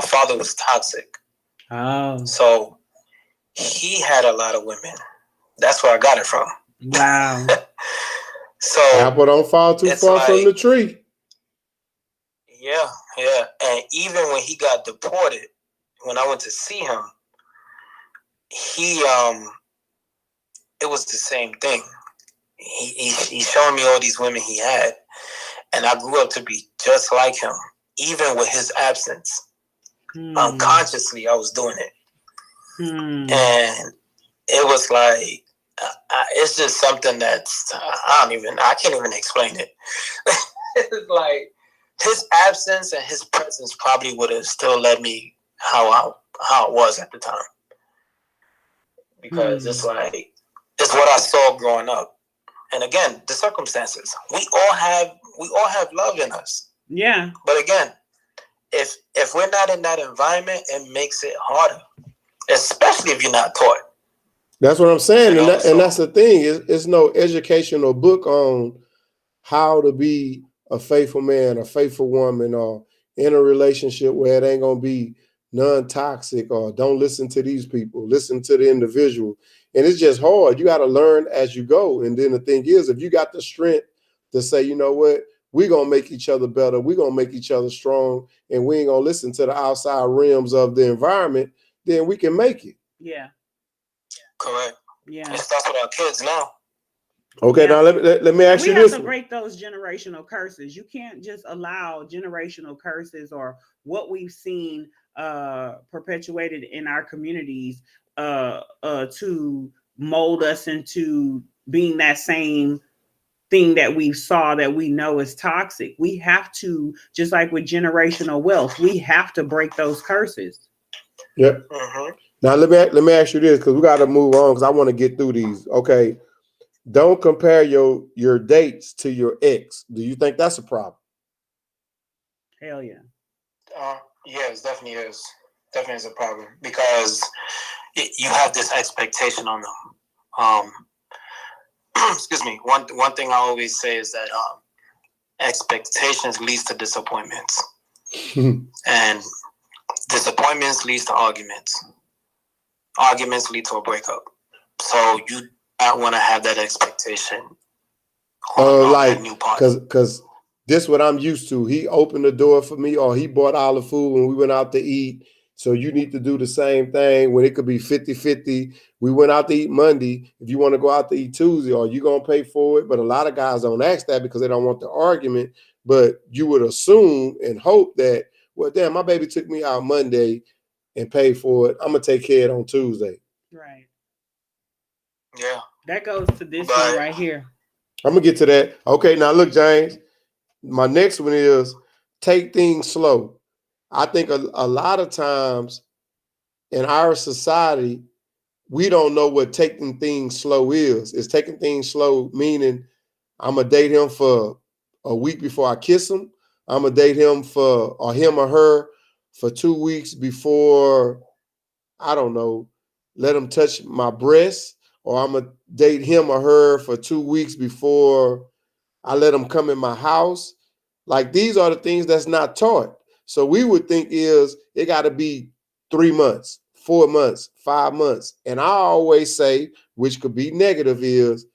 father was toxic. Oh. So he had a lot of women. That's where I got it from. Wow. So apple don't fall too far from the tree. Yeah. And even when he got deported, when I went to see him, he it was the same thing. He's showing me all these women he had, and I grew up to be just like him, even with his absence. Unconsciously, I was doing it, and it was like it's just something that's I can't even explain it. It's like his absence and his presence probably would have still led me how it was at the time, because it's like it's what I saw growing up, and again, the circumstances. We all have love in us. Yeah, but again, if we're not in that environment, it makes it harder, especially if you're not taught. That's what I'm saying, and that's the thing. It's no educational book on how to be a faithful man, a faithful woman, or in a relationship where it ain't gonna be non-toxic, or don't listen to these people, listen to the individual. And it's just hard. You got to learn as you go. And then the thing is, if you got the strength to say, you know what, we're going to make each other better. We're going to make each other strong. And we ain't going to listen to the outside realms of the environment, then we can make it. Yeah. Correct. Yeah. It starts with our kids now. Okay, Yeah. now let me ask you We have this to one. break those generational curses. You can't just allow generational curses or what we've seen perpetuated in our communities to mold us into being that same thing that we saw that we know is toxic. We have to, just like with generational wealth, we have to break those curses. Yep. Now let me ask you this, because we got to move on, because I want to get through these. Okay. Don't compare your dates to your ex. Do you think that's a problem? Hell yeah. Yes, definitely is. Definitely is a problem because you have this expectation on them. Excuse me. One thing I always say is that expectations leads to disappointments, and disappointments leads to arguments. Arguments lead to a breakup. So you don't want to have that expectation. Like, because this what I'm used to. He opened the door for me, or he bought all the food when we went out to eat. So you need to do the same thing when it could be 50-50. We went out to eat Monday. If you want to go out to eat Tuesday, are you going to pay for it? But a lot of guys don't ask that because they don't want the argument. But you would assume and hope that, well, damn, my baby took me out Monday and paid for it. I'm going to take care of it on Tuesday. Right. Yeah. That goes to this one right here. I'm going to get to that. Okay, now look, James. My next one is take things slow. I think a lot of times in our society, we don't know what taking things slow is. It's taking things slow, meaning I'm going to date him for a week before I kiss him. I'm going to date him or him or her for 2 weeks before, I don't know, let him touch my breast. Or I'm going to date him or her for 2 weeks before I let him come in my house. Like, these are the things that's not taught. So we would think it got to be 3 months, 4 months, 5 months. And I always say, which could be negative, is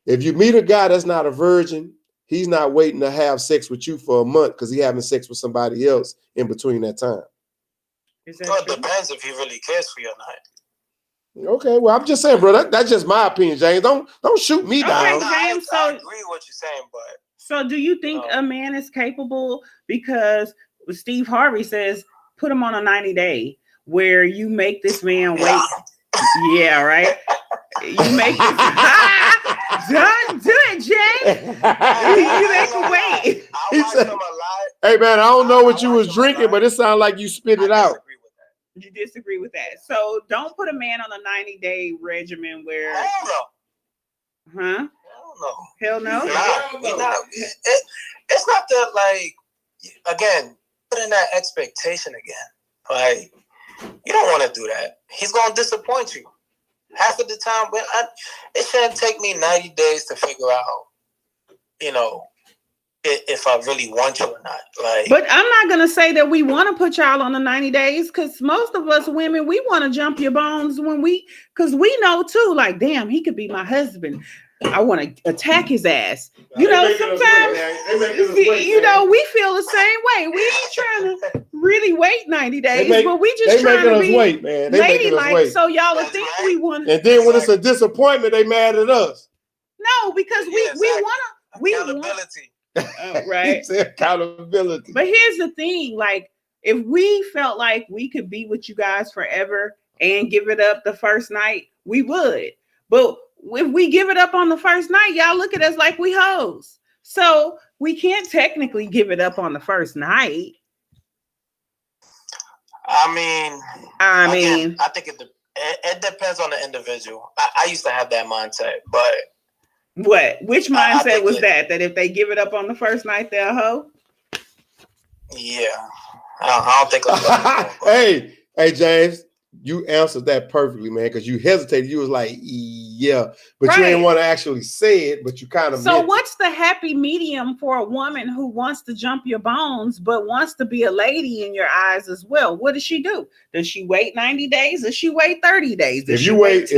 if you meet a guy that's not a virgin, he's not waiting to have sex with you for a month because he's having sex with somebody else in between that time. Is that Well, it true? depends if he really cares for you or not. Okay, well, I'm just saying, bro, that's just my opinion, James. Don't shoot me down. Okay, No, James, I agree with what you're saying, but so do you think a man is capable, because Steve Harvey says put him on a 90-day where you make this man wait? Yeah, right. You make this don't do it, James. You make him wait. He said, hey man, I don't know what you was drinking, but it sounded like you spit it out. You disagree with that. So don't put a man on a 90-day regimen where huh? Hell no. It's not that, like, again, putting that expectation again. Like, you don't want to do that. He's gonna disappoint you. Half of the time, it shouldn't take me 90 days to figure out, if I really want you or not. Like, but I'm not gonna say that we want to put y'all on the 90 days, because most of us women, we want to jump your bones because we know too, like, damn, he could be my husband. I want to attack his ass. Sometimes, we feel the same way. We ain't trying to really wait 90 days, but we just trying to be wait, man. They ladylike. wait. So y'all will think we want. And then when it's a disappointment, they mad at us. No, because we want accountability. Right. Accountability. But here's the thing: like, if we felt like we could be with you guys forever and give it up the first night, we would. But if we give it up on the first night, y'all look at us like we hoes. So we can't technically give it up on the first night. I mean, I think it depends on the individual. I used to have that mindset, but which mindset was that if they give it up on the first night, they're a hoe? Yeah, I don't think. Hey, James. You answered that perfectly, man, because you hesitated. You was like, yeah, but you ain't want to actually say it, but you kind of. So what's the happy medium for a woman who wants to jump your bones but wants to be a lady in your eyes as well? What does she do? Does she wait 90 days? Does she wait 30 days? Does if you wait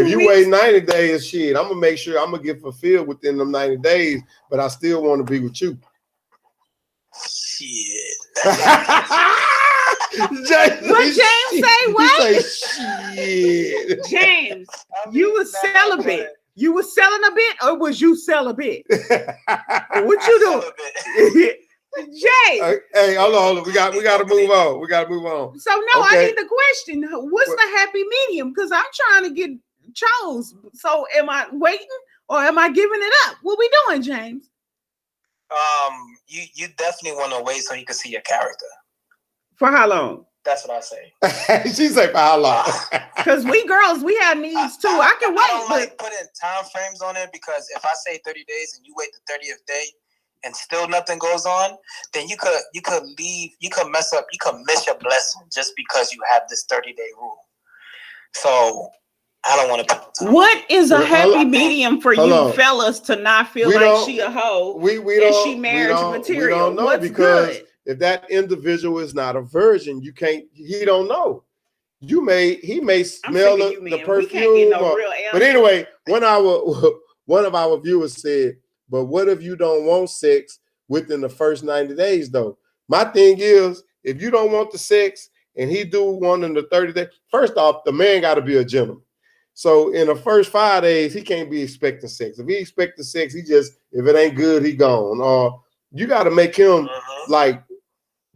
90 days, shit, I'm gonna make sure I'm gonna get fulfilled within them 90 days, but I still want to be with you. Shit. James say what? He say shit. James, you was celibate. You was selling a bit, or was you celibate? What you doing? James. Hey, hold on. We got to move on. We got to move on. So no, okay. I need the question. What's the happy medium? Because I'm trying to get chose. So am I waiting or am I giving it up? What we doing, James? You definitely want to wait so you can see your character. For how long? That's what I say. She say for how long? Because we girls, we have needs too. I can wait. I don't like putting time frames on it because if I say 30 days and you wait the 30th day and still nothing goes on, then you could leave, you could mess up, you could miss your blessing just because you have this 30-day rule. So I don't want to put time. What is a happy medium for you fellas to not feel like she a hoe and she marriage material? We don't know. What's because good? If that individual is not a virgin, he don't know. He may smell the perfume. But anyway, one of our viewers said, but what if you don't want sex within the first 90 days though? My thing is, if you don't want the sex and he do one in the 30 days, first off, the man got to be a gentleman. So in the first 5 days, he can't be expecting sex. If he expecting sex, if it ain't good, he gone. Or you got to make him like,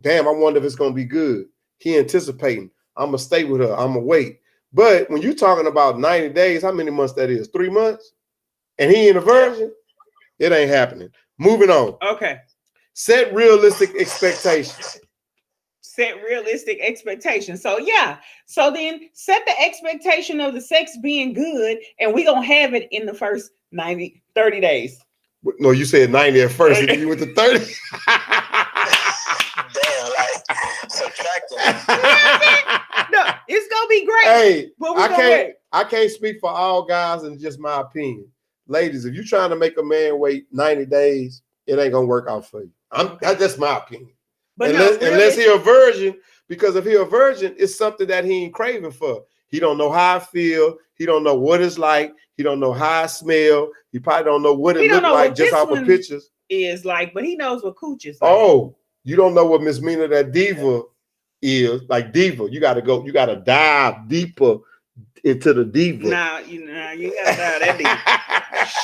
damn, I wonder if it's going to be good. He anticipating. I'm going to stay with her. I'm going to wait. But when you're talking about 90 days, how many months that is? 3 months? And he in a virgin? It ain't happening. Moving on. Okay. Set realistic expectations. Set realistic expectations. So yeah. So then set the expectation of the sex being good and we're going to have it in the first 30 days. No, you said 90 at first. You went to 30. Damn, like subtracting. No, it's gonna be great. Hey, I can't speak for all guys and just my opinion. Ladies, if you're trying to make a man wait 90 days, it ain't gonna work out for you. That's just my opinion. But unless he a virgin, because if he a virgin, it's something that he ain't craving for. He don't know how I feel. He don't know what it's like. He don't know how I smell. He probably don't know what it look like just off of pictures. Is like, but he knows what cooch is like. Oh, you don't know what Miss Mina that diva is. Like diva, you gotta dive deeper into the diva. Nah, you gotta dive that deep.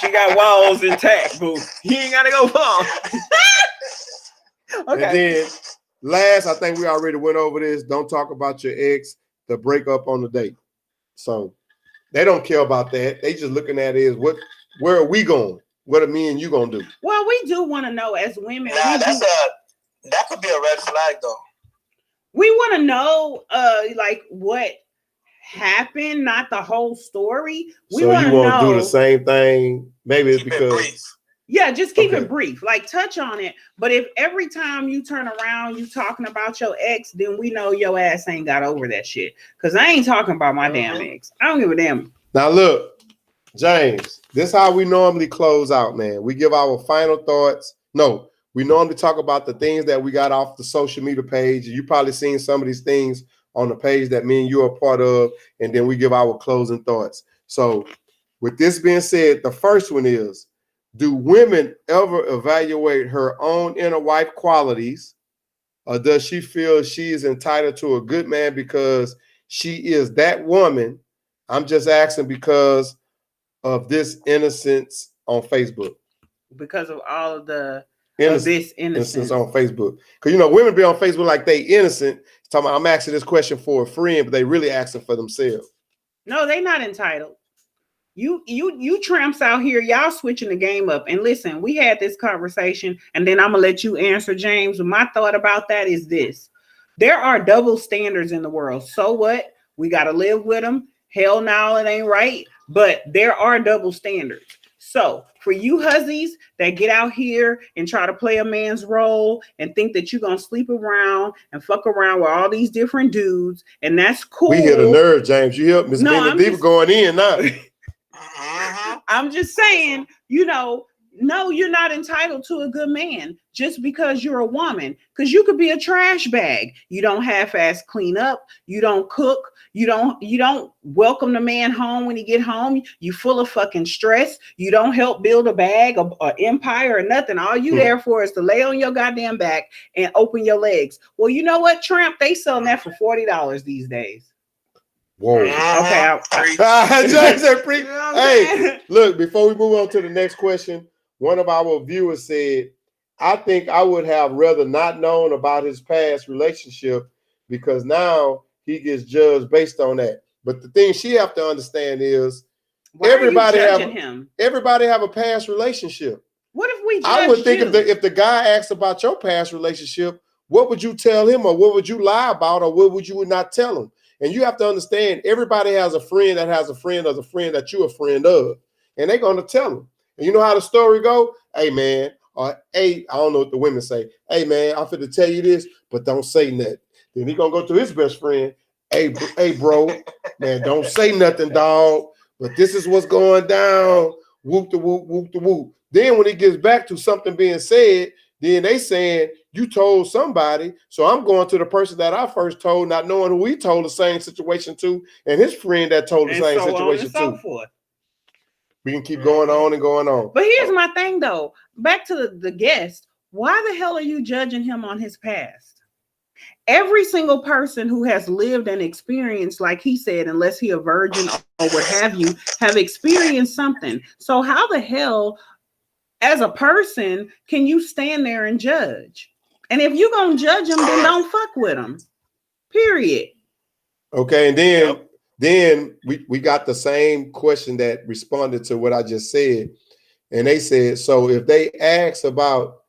She got walls intact, boo. You ain't gotta go far. Okay. And then last, I think we already went over this. Don't talk about your ex, the breakup on the date. So they don't care about that. They just looking at it as where are we going? What are me and you gonna do? Well, we do want to know as women. That could be a red flag though. We want to know like what happened, not the whole story. We so you want to do the same thing. Maybe it's because just keep it brief. Like touch on it. But if every time you turn around you talking about your ex, then we know your ass ain't got over that shit. Because I ain't talking about my damn ex. I don't give a damn. Now look, James, this is how we normally close out, man. We give our final thoughts. No, we normally talk about the things that we got off the social media page. You probably seen some of these things on the page that me and you are part of, and then we give our closing thoughts. So with this being said, the first one is, do women ever evaluate her own inner wife qualities, or does she feel she is entitled to a good man because she is that woman? I'm just asking because of this innocence on Facebook. Because of all of the innocence on Facebook. Because women be on Facebook like they innocent. Talking about, I'm asking this question for a friend, but they really asking for themselves. No, they not entitled. You tramps out here, y'all switching the game up. And listen, we had this conversation, and then I'm gonna let you answer, James. My thought about that is this: there are double standards in the world. So what? We gotta live with them. Hell no, it ain't right. But there are double standards. So for you hussies that get out here and try to play a man's role and think that you're going to sleep around and fuck around with all these different dudes, and that's cool. We hit a nerve, James. You hear Miss Mina Diva going in now. I'm just saying, you know, no, you're not entitled to a good man just because you're a woman. Because you could be a trash bag. You don't half-ass clean up. You don't cook. You don't welcome the man home when he get home. You full of fucking stress. You don't help build a bag or empire or nothing. All you there for is to lay on your goddamn back and open your legs. Well, you know what, Tramp? They selling that for $40 these days. Whoa. Okay. Hey, look, before we move on to the next question, one of our viewers said, I think I would have rather not known about his past relationship because now he gets judged based on that. But the thing she have to understand is everybody have a past relationship. What if we judged I would think you? if the guy asks about your past relationship, what would you tell him, or what would you lie about, or what would you not tell him? And you have to understand, everybody has a friend that has a friend of a friend that you're a friend of, and they're going to tell them. And you know how the story go? Hey, man, or hey, I don't know what the women say. Hey, man, I'm finna tell you this, but don't say nothing. Then he going to go to his best friend. Hey, bro, man, don't say nothing, dog. But this is what's going down. Whoop the whoop, whoop the whoop. Then when it gets back to something being said, then they saying, you told somebody, so I'm going to the person that I first told, not knowing who he told the same situation to, and his friend that told the same situation to. Forth. We can keep going on and going on. But here's my thing, though. Back to the guest. Why the hell are you judging him on his past? Every single person who has lived and experienced, like he said, unless he a virgin or what have you, have experienced something. So how the hell, as a person, can you stand there and judge? And if you're going to judge him, then don't fuck with him. Period. Okay, and then we got the same question that responded to what I just said. And they said, so if they ask about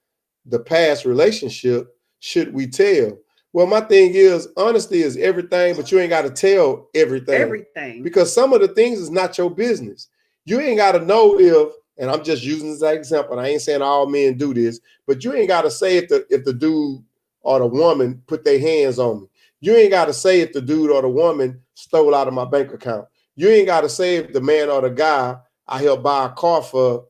the past relationship, should we tell? Well, my thing is, honesty is everything, but you ain't got to tell everything. Everything. Because some of the things is not your business. You ain't got to know if, and I'm just using this as an example, I ain't saying all men do this, but you ain't got to say if the dude or the woman put their hands on me. You ain't got to say if the dude or the woman stole out of my bank account. You ain't got to say if the man or the guy I helped buy a car for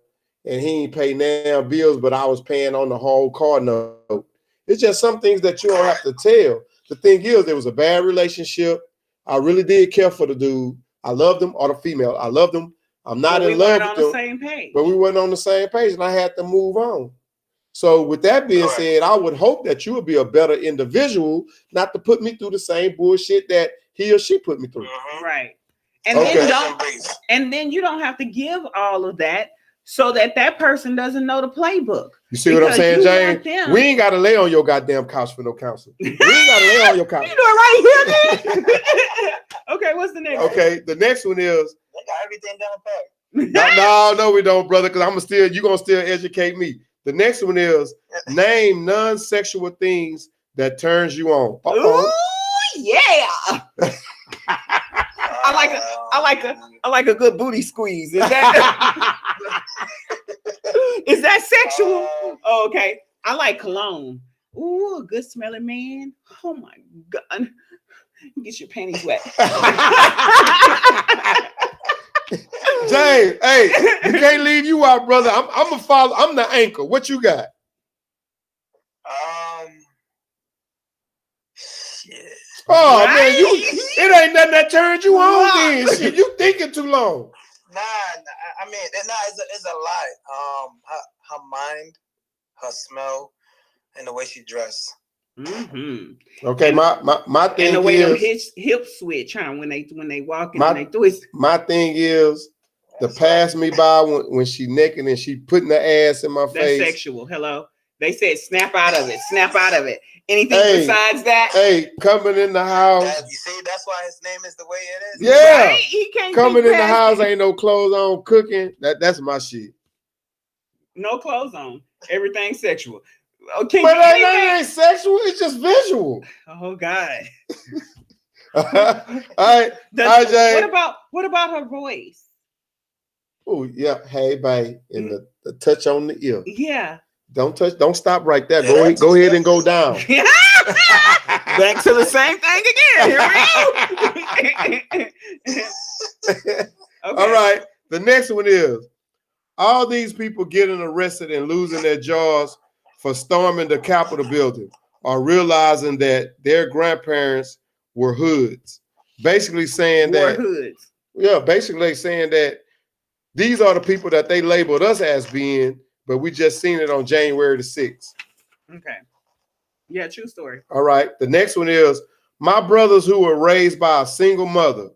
and he ain't pay now bills, but I was paying on the whole car note. It's just some things that you don't have to tell. The thing is, there was a bad relationship. I really did care for the dude. I loved him, or the female. I loved him. I'm not in love with them. Same page. But we weren't on the same page, and I had to move on. So with that being said, I would hope that you would be a better individual, not to put me through the same bullshit that he or she put me through. Right. And then you don't have to give all of that so that person doesn't know the playbook. You see what I'm saying, Jane? We ain't got to lay on your goddamn couch for no counseling. We ain't got to lay on your couch. You do it right here, Okay, what's the next one? Okay, the next one is. We got everything down pat. No, we don't, brother, because you're going to still educate me. The next one is name non-sexual things that turns you on. Ooh, yeah. I like a good booty squeeze. Is that is that sexual? Oh, okay. I like cologne. Ooh, a good smelling man. Oh my God. Get your panties wet. James, hey, you can't leave you out, brother. I'm a father. I'm the anchor. What you got? Shit. Oh right? Man, it ain't nothing that turns you on. Then shit, you thinking too long. Nah. I mean, it's a lot. Her mind, her smell, and the way she dressed. Mm-hmm. Okay, my thing and the way is them hip switch, huh? When they walk and they twist. My thing is to pass me by when she naked and she putting her ass in my face. That's sexual. Hello. They said snap out of it. Snap out of it. Anything besides that? Hey, coming in the house. You see, that's why his name is the way it is. Yeah. Right? He can't coming in the house, ain't no clothes on, cooking. That's my shit. No clothes on. Everything sexual. Okay, but that ain't sexual. It's just visual. Oh God. All right. What about her voice? Oh yeah. Hey, babe, and the touch on the ear. Yeah. Don't stop right there. Go ahead and go down. Back to the same thing again. Here we go. Okay. All right. The next one is all these people getting arrested and losing their jobs for storming the Capitol building are realizing that their grandparents were hoods. Basically saying that hoods. Yeah, basically saying that these are the people that they labeled us as being, but we just seen it on January the 6th. Okay. Yeah, true story. All right. The next one is my brothers who were raised by a single mother.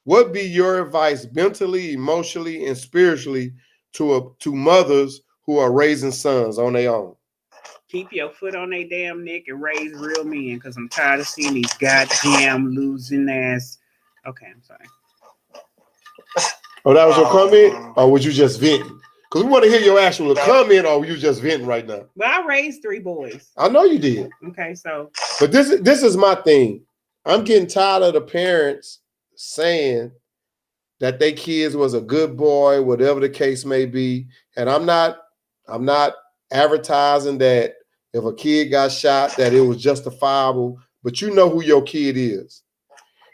What be your advice mentally, emotionally, and spiritually to mothers who are raising sons on their own? Keep your foot on their damn neck and raise real men, because I'm tired of seeing these goddamn losing ass. Okay, I'm sorry. Oh, that was your comment? Or was you just venting? Because we want to hear your actual comment, or were you just venting right now? Well, I raised 3 boys. I know you did. Okay, so. But this is my thing. I'm getting tired of the parents saying that their kids was a good boy, whatever the case may be. And I'm not advertising that if a kid got shot, that it was justifiable, but you know who your kid is.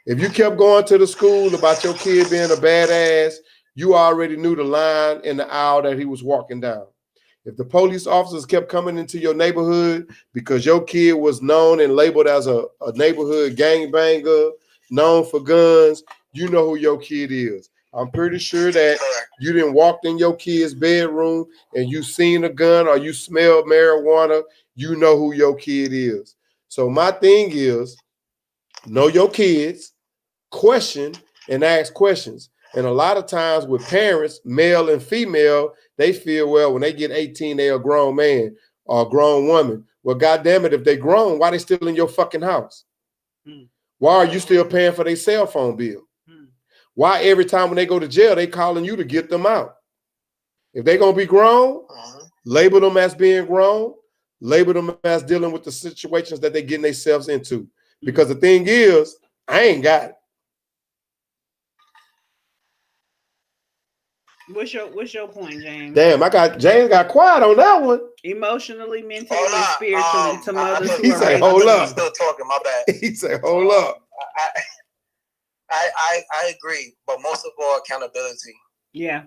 If you kept going to the school about your kid being a badass, you already knew the line in the aisle that he was walking down. If the police officers kept coming into your neighborhood because your kid was known and labeled as a neighborhood gangbanger, known for guns, you know who your kid is. I'm pretty sure that you didn't walk in your kid's bedroom and you seen a gun or you smelled marijuana, you know who your kid is. So my thing is, know your kids, question and ask questions. And a lot of times with parents, male and female, they feel, well, when they get 18, they're a grown man or a grown woman. Well, goddamn it, if they grown, why they still in your fucking house? Why are you still paying for their cell phone bill? Why every time when they go to jail, they calling you to get them out? If they gonna be grown, label them as being grown, label them as dealing with the situations that they getting themselves into. Because the thing is, I ain't got it. What's your point, James? Damn, James got quiet on that one. Emotionally, mentally, and spiritually to mothers who he are said, hold up. I'm still talking, my bad. He said, hold up. I agree, but most of all, accountability. Yeah.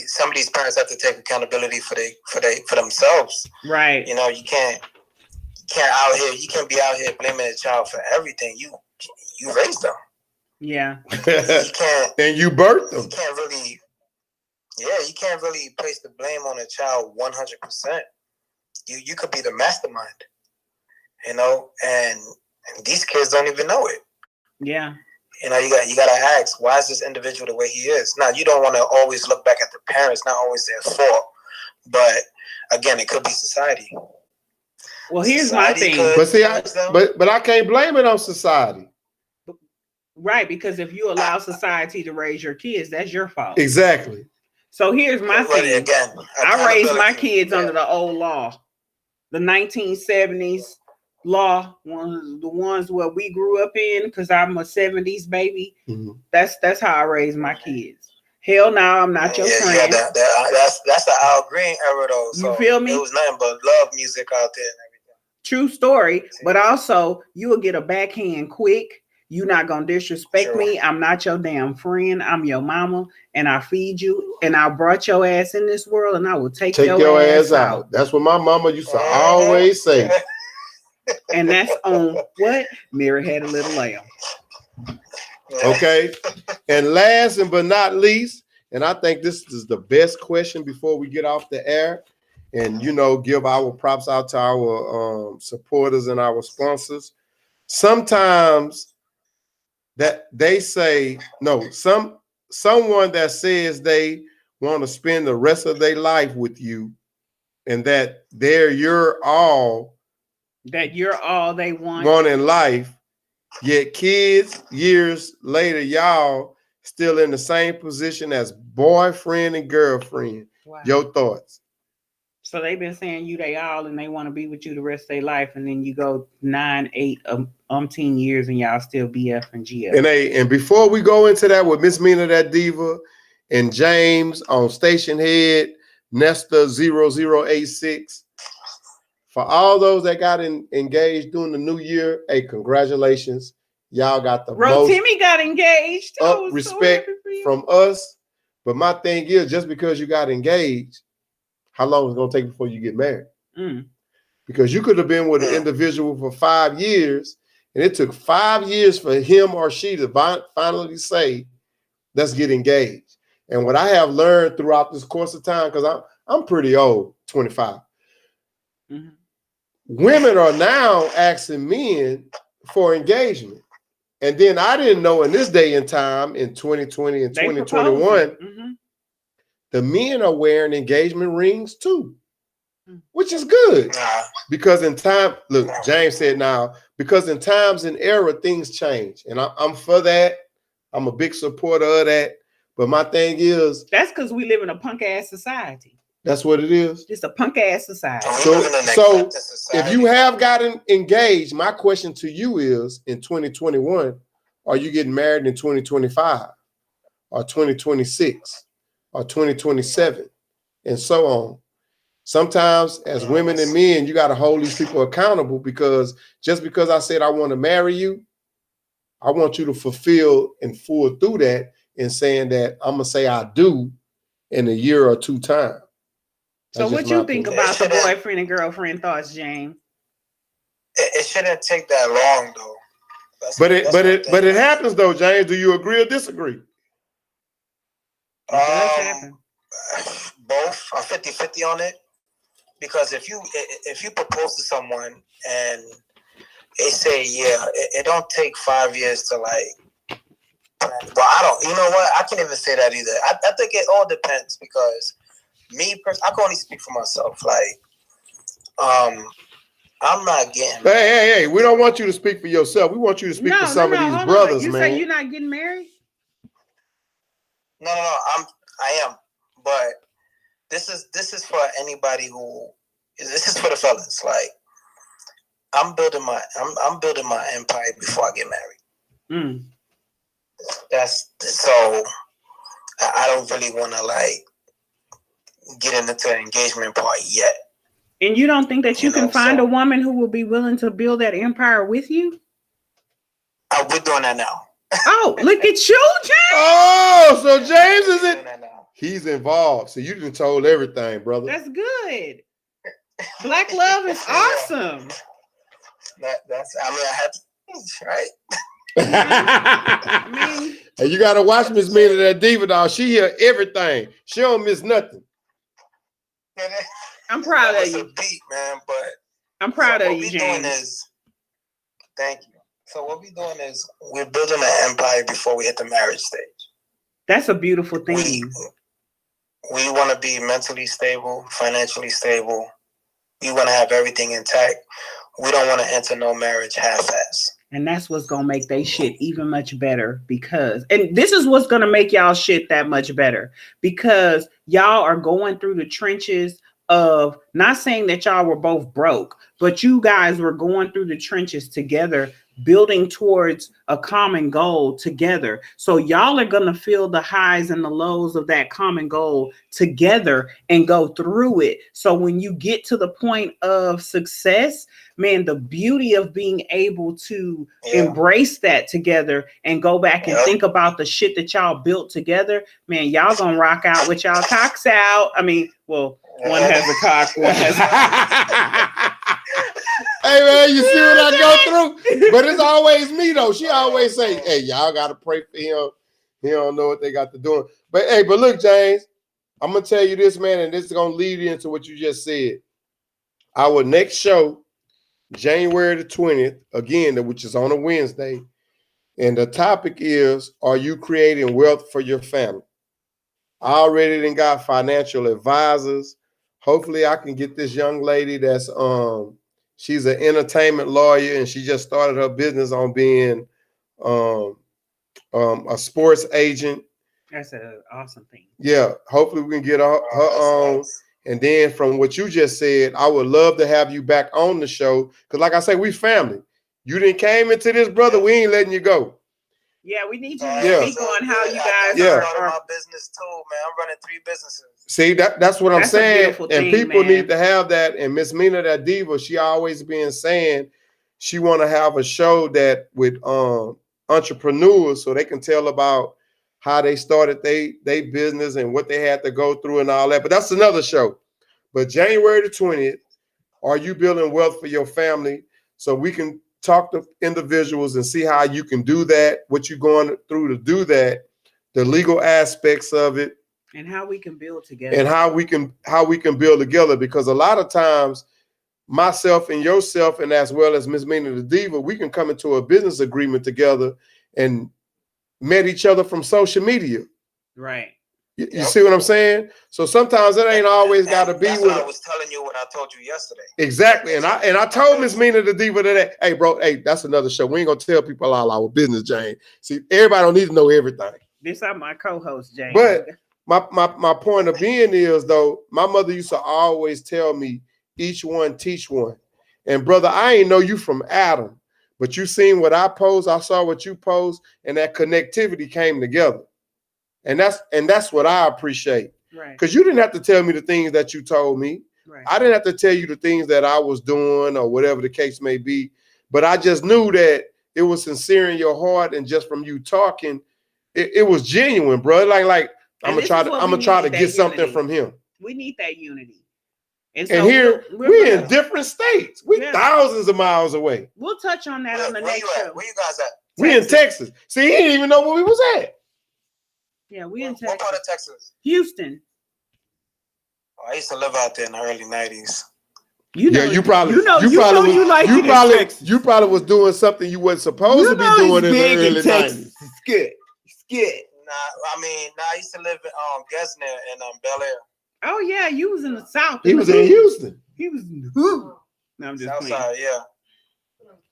Some of these parents have to take accountability for themselves. Right. You know, you can't be out here blaming a child for everything. You raised them. Yeah. You can't. And you birthed them. You can't really place the blame on a child 100%. You could be the mastermind, you know, and these kids don't even know it. Yeah. You know, you gotta ask, why is this individual the way he is? Now, you don't want to always look back at the parents, not always their fault, but again, it could be society. Well, here's my thing. But see, but I can't blame it on society. Right, because if you allow society to raise your kids, that's your fault. Exactly. So here's my thing. Again, I raised my kids under the old law, the 1970s law, the ones where we grew up in, because I'm a 70s baby. Mm-hmm. That's how I raised my kids. Hell no, I'm not your friend. Yeah, that's the Al Green era though. So you feel me? It was nothing but love music out there and everything. True story, but also you will get a backhand quick. You're not gonna disrespect me. I'm not your damn friend. I'm your mama, and I feed you, and I brought your ass in this world, and I will take your ass out. That's what my mama used to always say. And that's on what? Mary Had a Little Lamb. Okay. And last but not least, and I think this is the best question before we get off the air, and give our props out to our supporters and our sponsors. Sometimes that they say someone that says they want to spend the rest of their life with you, and that you're all they want in life, yet kids years later, y'all still in the same position as boyfriend and girlfriend. Wow. Your thoughts? So they've been saying they all, and they want to be with you the rest of their life, and then you go 9, 8, 10 years, and y'all still BF and GF. And before we go into that with Miss Mina that Diva and James on Stationhead, Nesta 0086, for all those that got engaged during the new year, hey, congratulations. Y'all got the most Timmy got engaged too. Respect from us, But my thing is, just because you got engaged, how long is it gonna take before you get married? Because you could have been with an individual for 5 years, and it took 5 years for him or she to finally say, let's get engaged. And what I have learned throughout this course of time, because I'm pretty old, 25. Women are now asking men for engagement. And then I didn't know in this day and time, in 2020 and 2021, the men are wearing engagement rings too, which is good. Because in time, look, James said now, because in times and era, things change. And I'm for that. I'm a big supporter of that. But my thing is, that's because we live in a punk ass society. That's what it is. Just a punk ass society. So if you have gotten engaged, my question to you is, in 2021, are you getting married in 2025 or 2026 or 2027 and so on? Sometimes as women and men, you got to hold these people accountable, because just because I said I want to marry you, I want you to fulfill and full through that in saying that I'm going to say I do in a year or two time. So what you think about the boyfriend and girlfriend thoughts, James? It shouldn't take that long, though. But it happens though, James. Do you agree or disagree? Both. I'm 50-50 on it. Because if you propose to someone and they say, yeah, it don't take 5 years to like, well, I don't, you know what? I can't even say that either. I think it all depends, because me personally, I can only speak for myself. Like, I'm not getting. Hey! We don't want you to speak for yourself. We want you to speak for some of these brothers, you man. You say you're not getting married? No. I am, but this is for anybody who. This is for the fellas. Like, I'm building my empire before I get married. That's so. I don't really want to like get into the engagement part yet. And you don't think that you can find a woman who will be willing to build that empire with you? We're doing that now. Oh, look at you, James. Oh, so James isn't. He's involved. So you done told everything, brother. That's good. Black love is awesome. That's. I mean, I had to, right. I mean, and you gotta watch Miss Mina, that diva dog. She hear everything. She don't miss nothing. I'm proud of you, beat, man. But I'm proud of you, James. Thank you. So what we're doing is we're building an empire before we hit the marriage stage. That's a beautiful thing. We want to be mentally stable, financially stable. We want to have everything intact. We don't want to enter no marriage half-ass. And that's what's going to make they shit even much better, and this is what's going to make y'all shit that much better, because y'all are going through the trenches of, not saying that y'all were both broke, but you guys were going through the trenches together, building towards a common goal together. So y'all are going to feel the highs and the lows of that common goal together and go through it. So when you get to the point of success, man, the beauty of being able to embrace that together and go back and think about the shit that y'all built together, man, y'all gonna rock out with y'all cocks out. I mean, well, one has a cock, one has Hey man, you see what I go through? But it's always me though. She always say, hey, y'all gotta pray for him. He don't know what they got to do. But hey, but look, James, I'm gonna tell you this, man, and this is gonna lead into what you just said. Our next show, January the 20th, again, which is on a Wednesday, and the topic is, are you creating wealth for your family? I already done got financial advisors. Hopefully I can get this young lady that's she's an entertainment lawyer, and she just started her business on being a sports agent. That's an awesome thing. Yeah, hopefully we can get her on. And then from what you just said, I would love to have you back on the show. Because like I say, we family. You didn't came into this, brother. We ain't letting you go. Yeah, we need you to speak on how you guys are my business too, man. I'm running 3 businesses. See, that's what I'm saying. And people need to have that. And Miss Mina, that diva, she always been saying she want to have a show that with entrepreneurs, so they can tell about how they started they business and what they had to go through and all that. But that's another show. But January the 20th, are you building wealth for your family? So we can talk to individuals and see how you can do that, what you're going through to do that, the legal aspects of it, and how we can build together, and how we can build together. Because a lot of times, myself and yourself, and as well as Miss Mina the Diva, we can come into a business agreement together and met each other from social media. Right. You see what I'm saying? So sometimes it ain't always got to be that's what I was telling you when I told you yesterday. Exactly. And I told Miss Mina the Diva today, hey, bro, hey, that's another show. We ain't gonna tell people all our business, Jane. See, everybody don't need to know everything. This is my co-host, Jane. But my point of being is, though, my mother used to always tell me, each one teach one. And brother, I ain't know you from Adam, but you seen what I post, I saw what you post, and that connectivity came together. And that's what I appreciate. Right. Because you didn't have to tell me the things that you told me. Right. I didn't have to tell you the things that I was doing or whatever the case may be. But I just knew that it was sincere in your heart, and just from you talking, it was genuine, bro. Like I'm gonna try to get something from him. We need that unity. And so here we're in different states. We're thousands of miles away. We'll touch on that on the next show. Where you guys at? We in Texas. See, he didn't even know where we was at. Yeah, we in Texas. What part of Texas? Houston. Oh, I used to live out there in the early 90s. You probably was doing something you wasn't supposed to be doing in the early 90s. It's good. I used to live in Gesner in Bel Air. Oh yeah, you was in the South. He was in Houston. He was in the hood. No, I'm just Southside, yeah.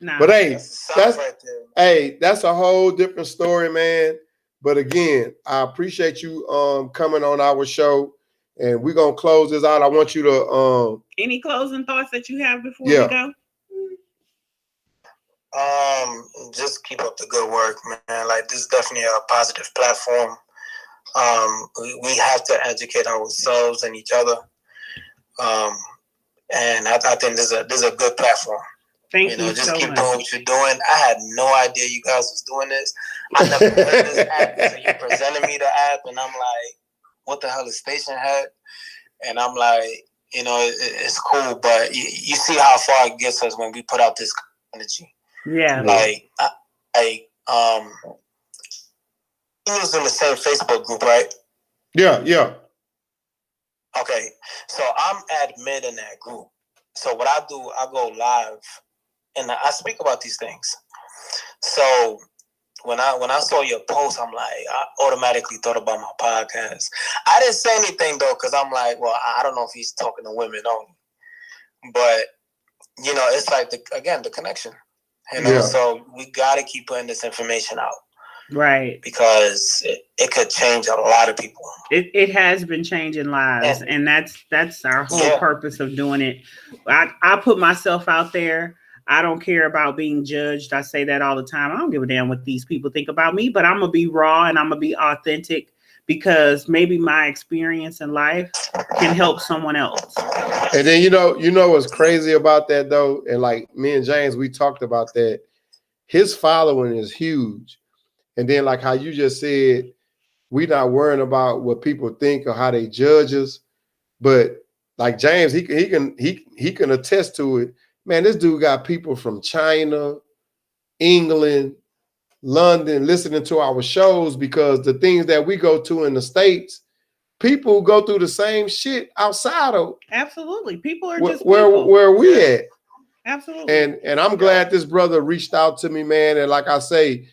Nah, but hey, that's right there. That's a whole different story, man. But again, I appreciate you coming on our show, and we're gonna close this out. I want you to any closing thoughts that you have before we go? Just keep up the good work, man. Like, this is definitely a positive platform. We have to educate ourselves and each other. And I think this is a good platform. Thank you just so keep much. doing what you're doing. I had no idea you guys was doing this. I never heard this app until you presented me the app, and I'm like, what the hell is Stationhead? And I'm like, it's cool, but you see how far it gets us when we put out this energy. Yeah. Like, he was in the same Facebook group, right? Yeah. Okay, so I'm admin in that group. So what I do, I go live, and I speak about these things. So when I saw your post, I'm like, I automatically thought about my podcast. I didn't say anything though, because I'm like, well, I don't know if he's talking to women only, but it's like the connection. So we got to keep putting this information out. Right. Because it could change a lot of people. It has been changing lives, and that's our whole purpose of doing it. I put myself out there. I don't care about being judged. I say that all the time. I don't give a damn what these people think about me, but I'm going to be raw and I'm going to be authentic, because maybe my experience in life can help someone else. And then, what's crazy about that though? And like me and James, we talked about that. His following is huge. And then like how you just said, we not worrying about what people think or how they judge us. But like James, he can attest to it. Man, this dude got people from China, England, London listening to our shows, because the things that we go to in the States, people go through the same shit outside of. Absolutely. People are just where we at. Absolutely. And I'm glad this brother reached out to me, man. And like I say,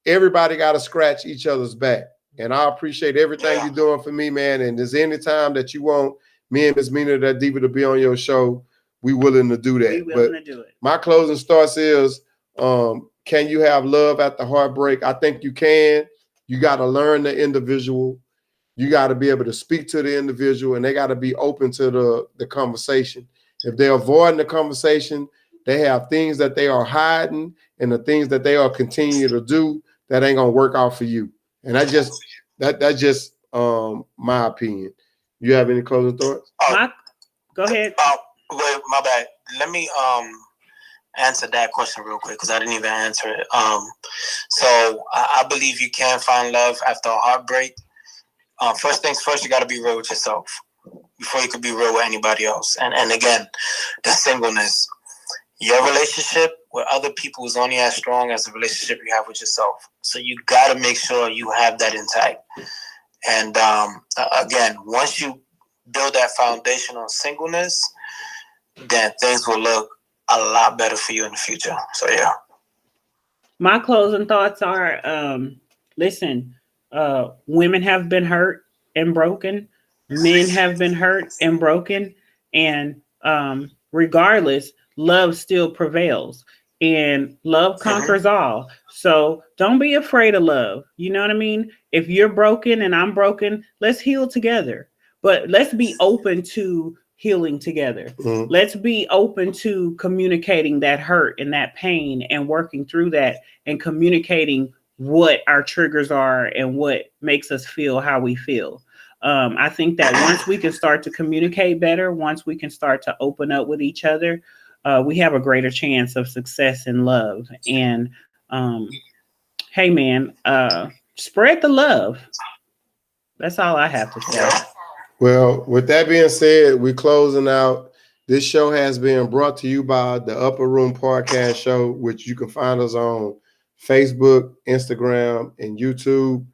everybody got to scratch each other's back. And I appreciate everything you're doing for me, man. And there's any time that you want me and Miss Mina that Diva to be on your show, we willing to do that. We willing to do it. My closing starts is, can you have love at the heartbreak? I think you can. You got to learn the individual. You got to be able to speak to the individual, and they got to be open to the conversation. If they're avoiding the conversation, they have things that they are hiding and the things that they are continuing to do that ain't gonna work out for you. And that's just my opinion. You have any closing thoughts? Go ahead. Wait, my bad. Let me answer that question real quick because I didn't even answer it. So I believe you can find love after a heartbreak. First things first, you got to be real with yourself before you could be real with anybody else. And again, the singleness. Your relationship with other people is only as strong as the relationship you have with yourself. So you got to make sure you have that intact. And again, once you build that foundation on singleness, then things will look a lot better for you in the future. So yeah. My closing thoughts are, listen, women have been hurt and broken. Men have been hurt and broken. And regardless, love still prevails. And love conquers all. So don't be afraid of love. You know what I mean? If you're broken and I'm broken, let's heal together. But let's be open to healing together. Mm-hmm. Let's be open to communicating that hurt and that pain and working through that and communicating what our triggers are and what makes us feel how we feel. I think that once we can start to communicate better, once we can start to open up with each other, we have a greater chance of success in love. And hey, man, spread the love. That's all I have to say. Well, with that being said, we're closing out. This show has been brought to you by the Upper Room Podcast Show, which you can find us on Facebook, Instagram, and YouTube.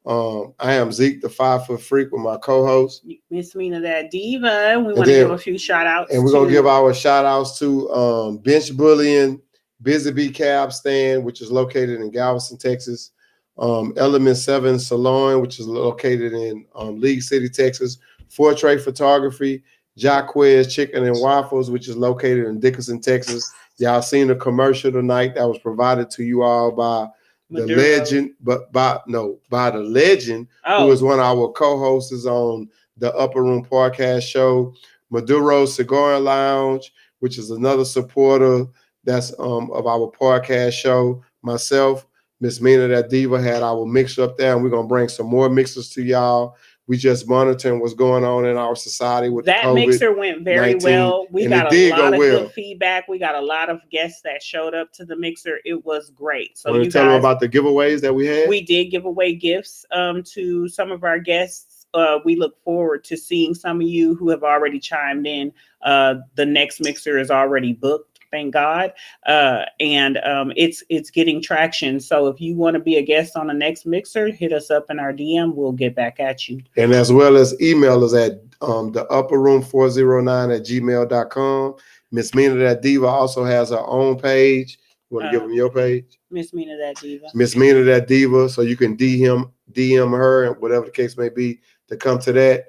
I am Zeke, the 5 Foot Freak, with my co-host Miss Mina that diva. We want to give a few shout outs. And we're going to give our shout outs to Bench Bullion, Busy Bee Cab Stand, which is located in Galveston, Texas. Element 7 Salon, which is located in League City, Texas. Fortray Photography, Jacquez Chicken and Waffles, which is located in Dickinson, Texas. Y'all seen the commercial tonight that was provided to you all by the legend, by the legend, who is one of our co-hosts on the Upper Room Podcast Show. Maduro Cigar Lounge, which is another supporter that's of our podcast show. Myself, Miss Mina that Diva had our mixer up there, and we're gonna bring some more mixers to y'all. We just monitoring what's going on in our society with that COVID-19. Mixer went very well. We got a lot of good feedback. We got a lot of guests that showed up to the mixer. It was great. So you tell them about the giveaways that we had? We did give away gifts to some of our guests. We look forward to seeing some of you who have already chimed in. The next mixer is already booked. Thank God. And it's getting traction. So if you want to be a guest on the next mixer, hit us up in our DM. We'll get back at you. And as well as email us at the upperroom409@gmail.com. Miss Mina that Diva also has her own page. You want to give them your page? Miss Mina that Diva. Miss Mina that Diva. So you can DM her, and whatever the case may be, to come to that.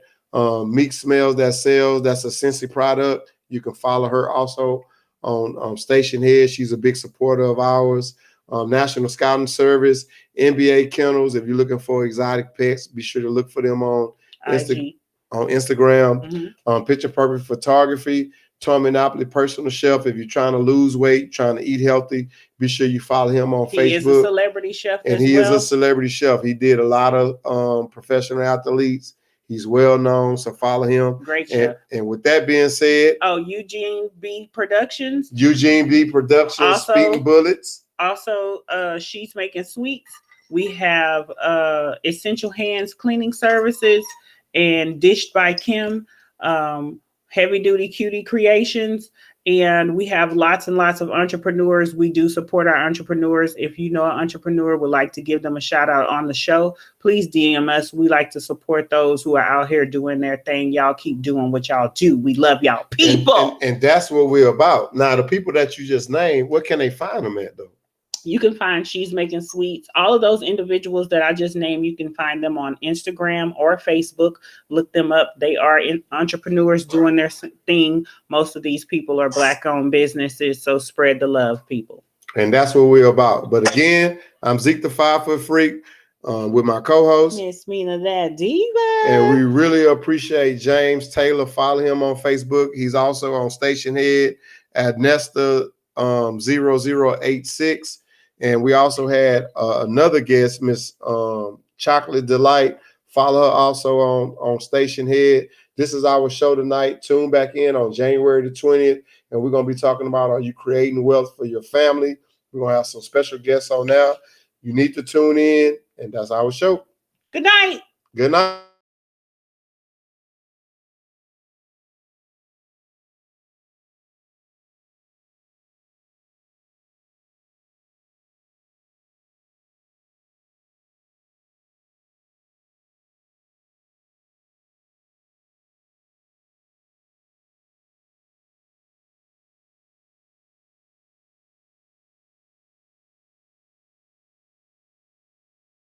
Meek Smells That Sells. That's a Scentsy product. You can follow her also on Stationhead. She's a big supporter of ours. National Scouting Service, NBA Kennels. If you're looking for exotic pets, be sure to look for them on Instagram. Mm-hmm. Picture Perfect Photography, Tom Monopoly Personal Chef. If you're trying to lose weight, trying to eat healthy, be sure you follow him on Facebook. He is a celebrity chef, and he is a celebrity chef. He did a lot of professional athletes. He's well known, so follow him. Great chef. And with that being said, Eugene B Productions. Also, Speaking Bullets. Also, She's Making Sweets. We have Essential Hands Cleaning Services and Dished by Kim. Heavy Duty Cutie Creations. And we have lots and lots of entrepreneurs. We do support our entrepreneurs. If you know an entrepreneur would like to give them a shout out on the show, please DM us. We like to support those who are out here doing their thing. Y'all keep doing what y'all do. We love y'all people. And that's what we're about. Now, the people that you just named, where can they find them at, though? You can find She's Making Sweets. All of those individuals that I just named, you can find them on Instagram or Facebook. Look them up. They are entrepreneurs doing their thing. Most of these people are Black-owned businesses, so spread the love, people. And that's what we're about. But again, I'm Zeke the 5 Foot Freak with my co-host, Miss Mina that Diva. And we really appreciate James Taylor. Follow him on Facebook. He's also on Stationhead at Nesta 0086. And we also had another guest, Miss Chocolate Delight. Follow her also on Stationhead. This is our show tonight. Tune back in on January the 20th, and we're going to be talking about, are you creating wealth for your family? We're going to have some special guests on now. You need to tune in, and that's our show. Good night. Good night.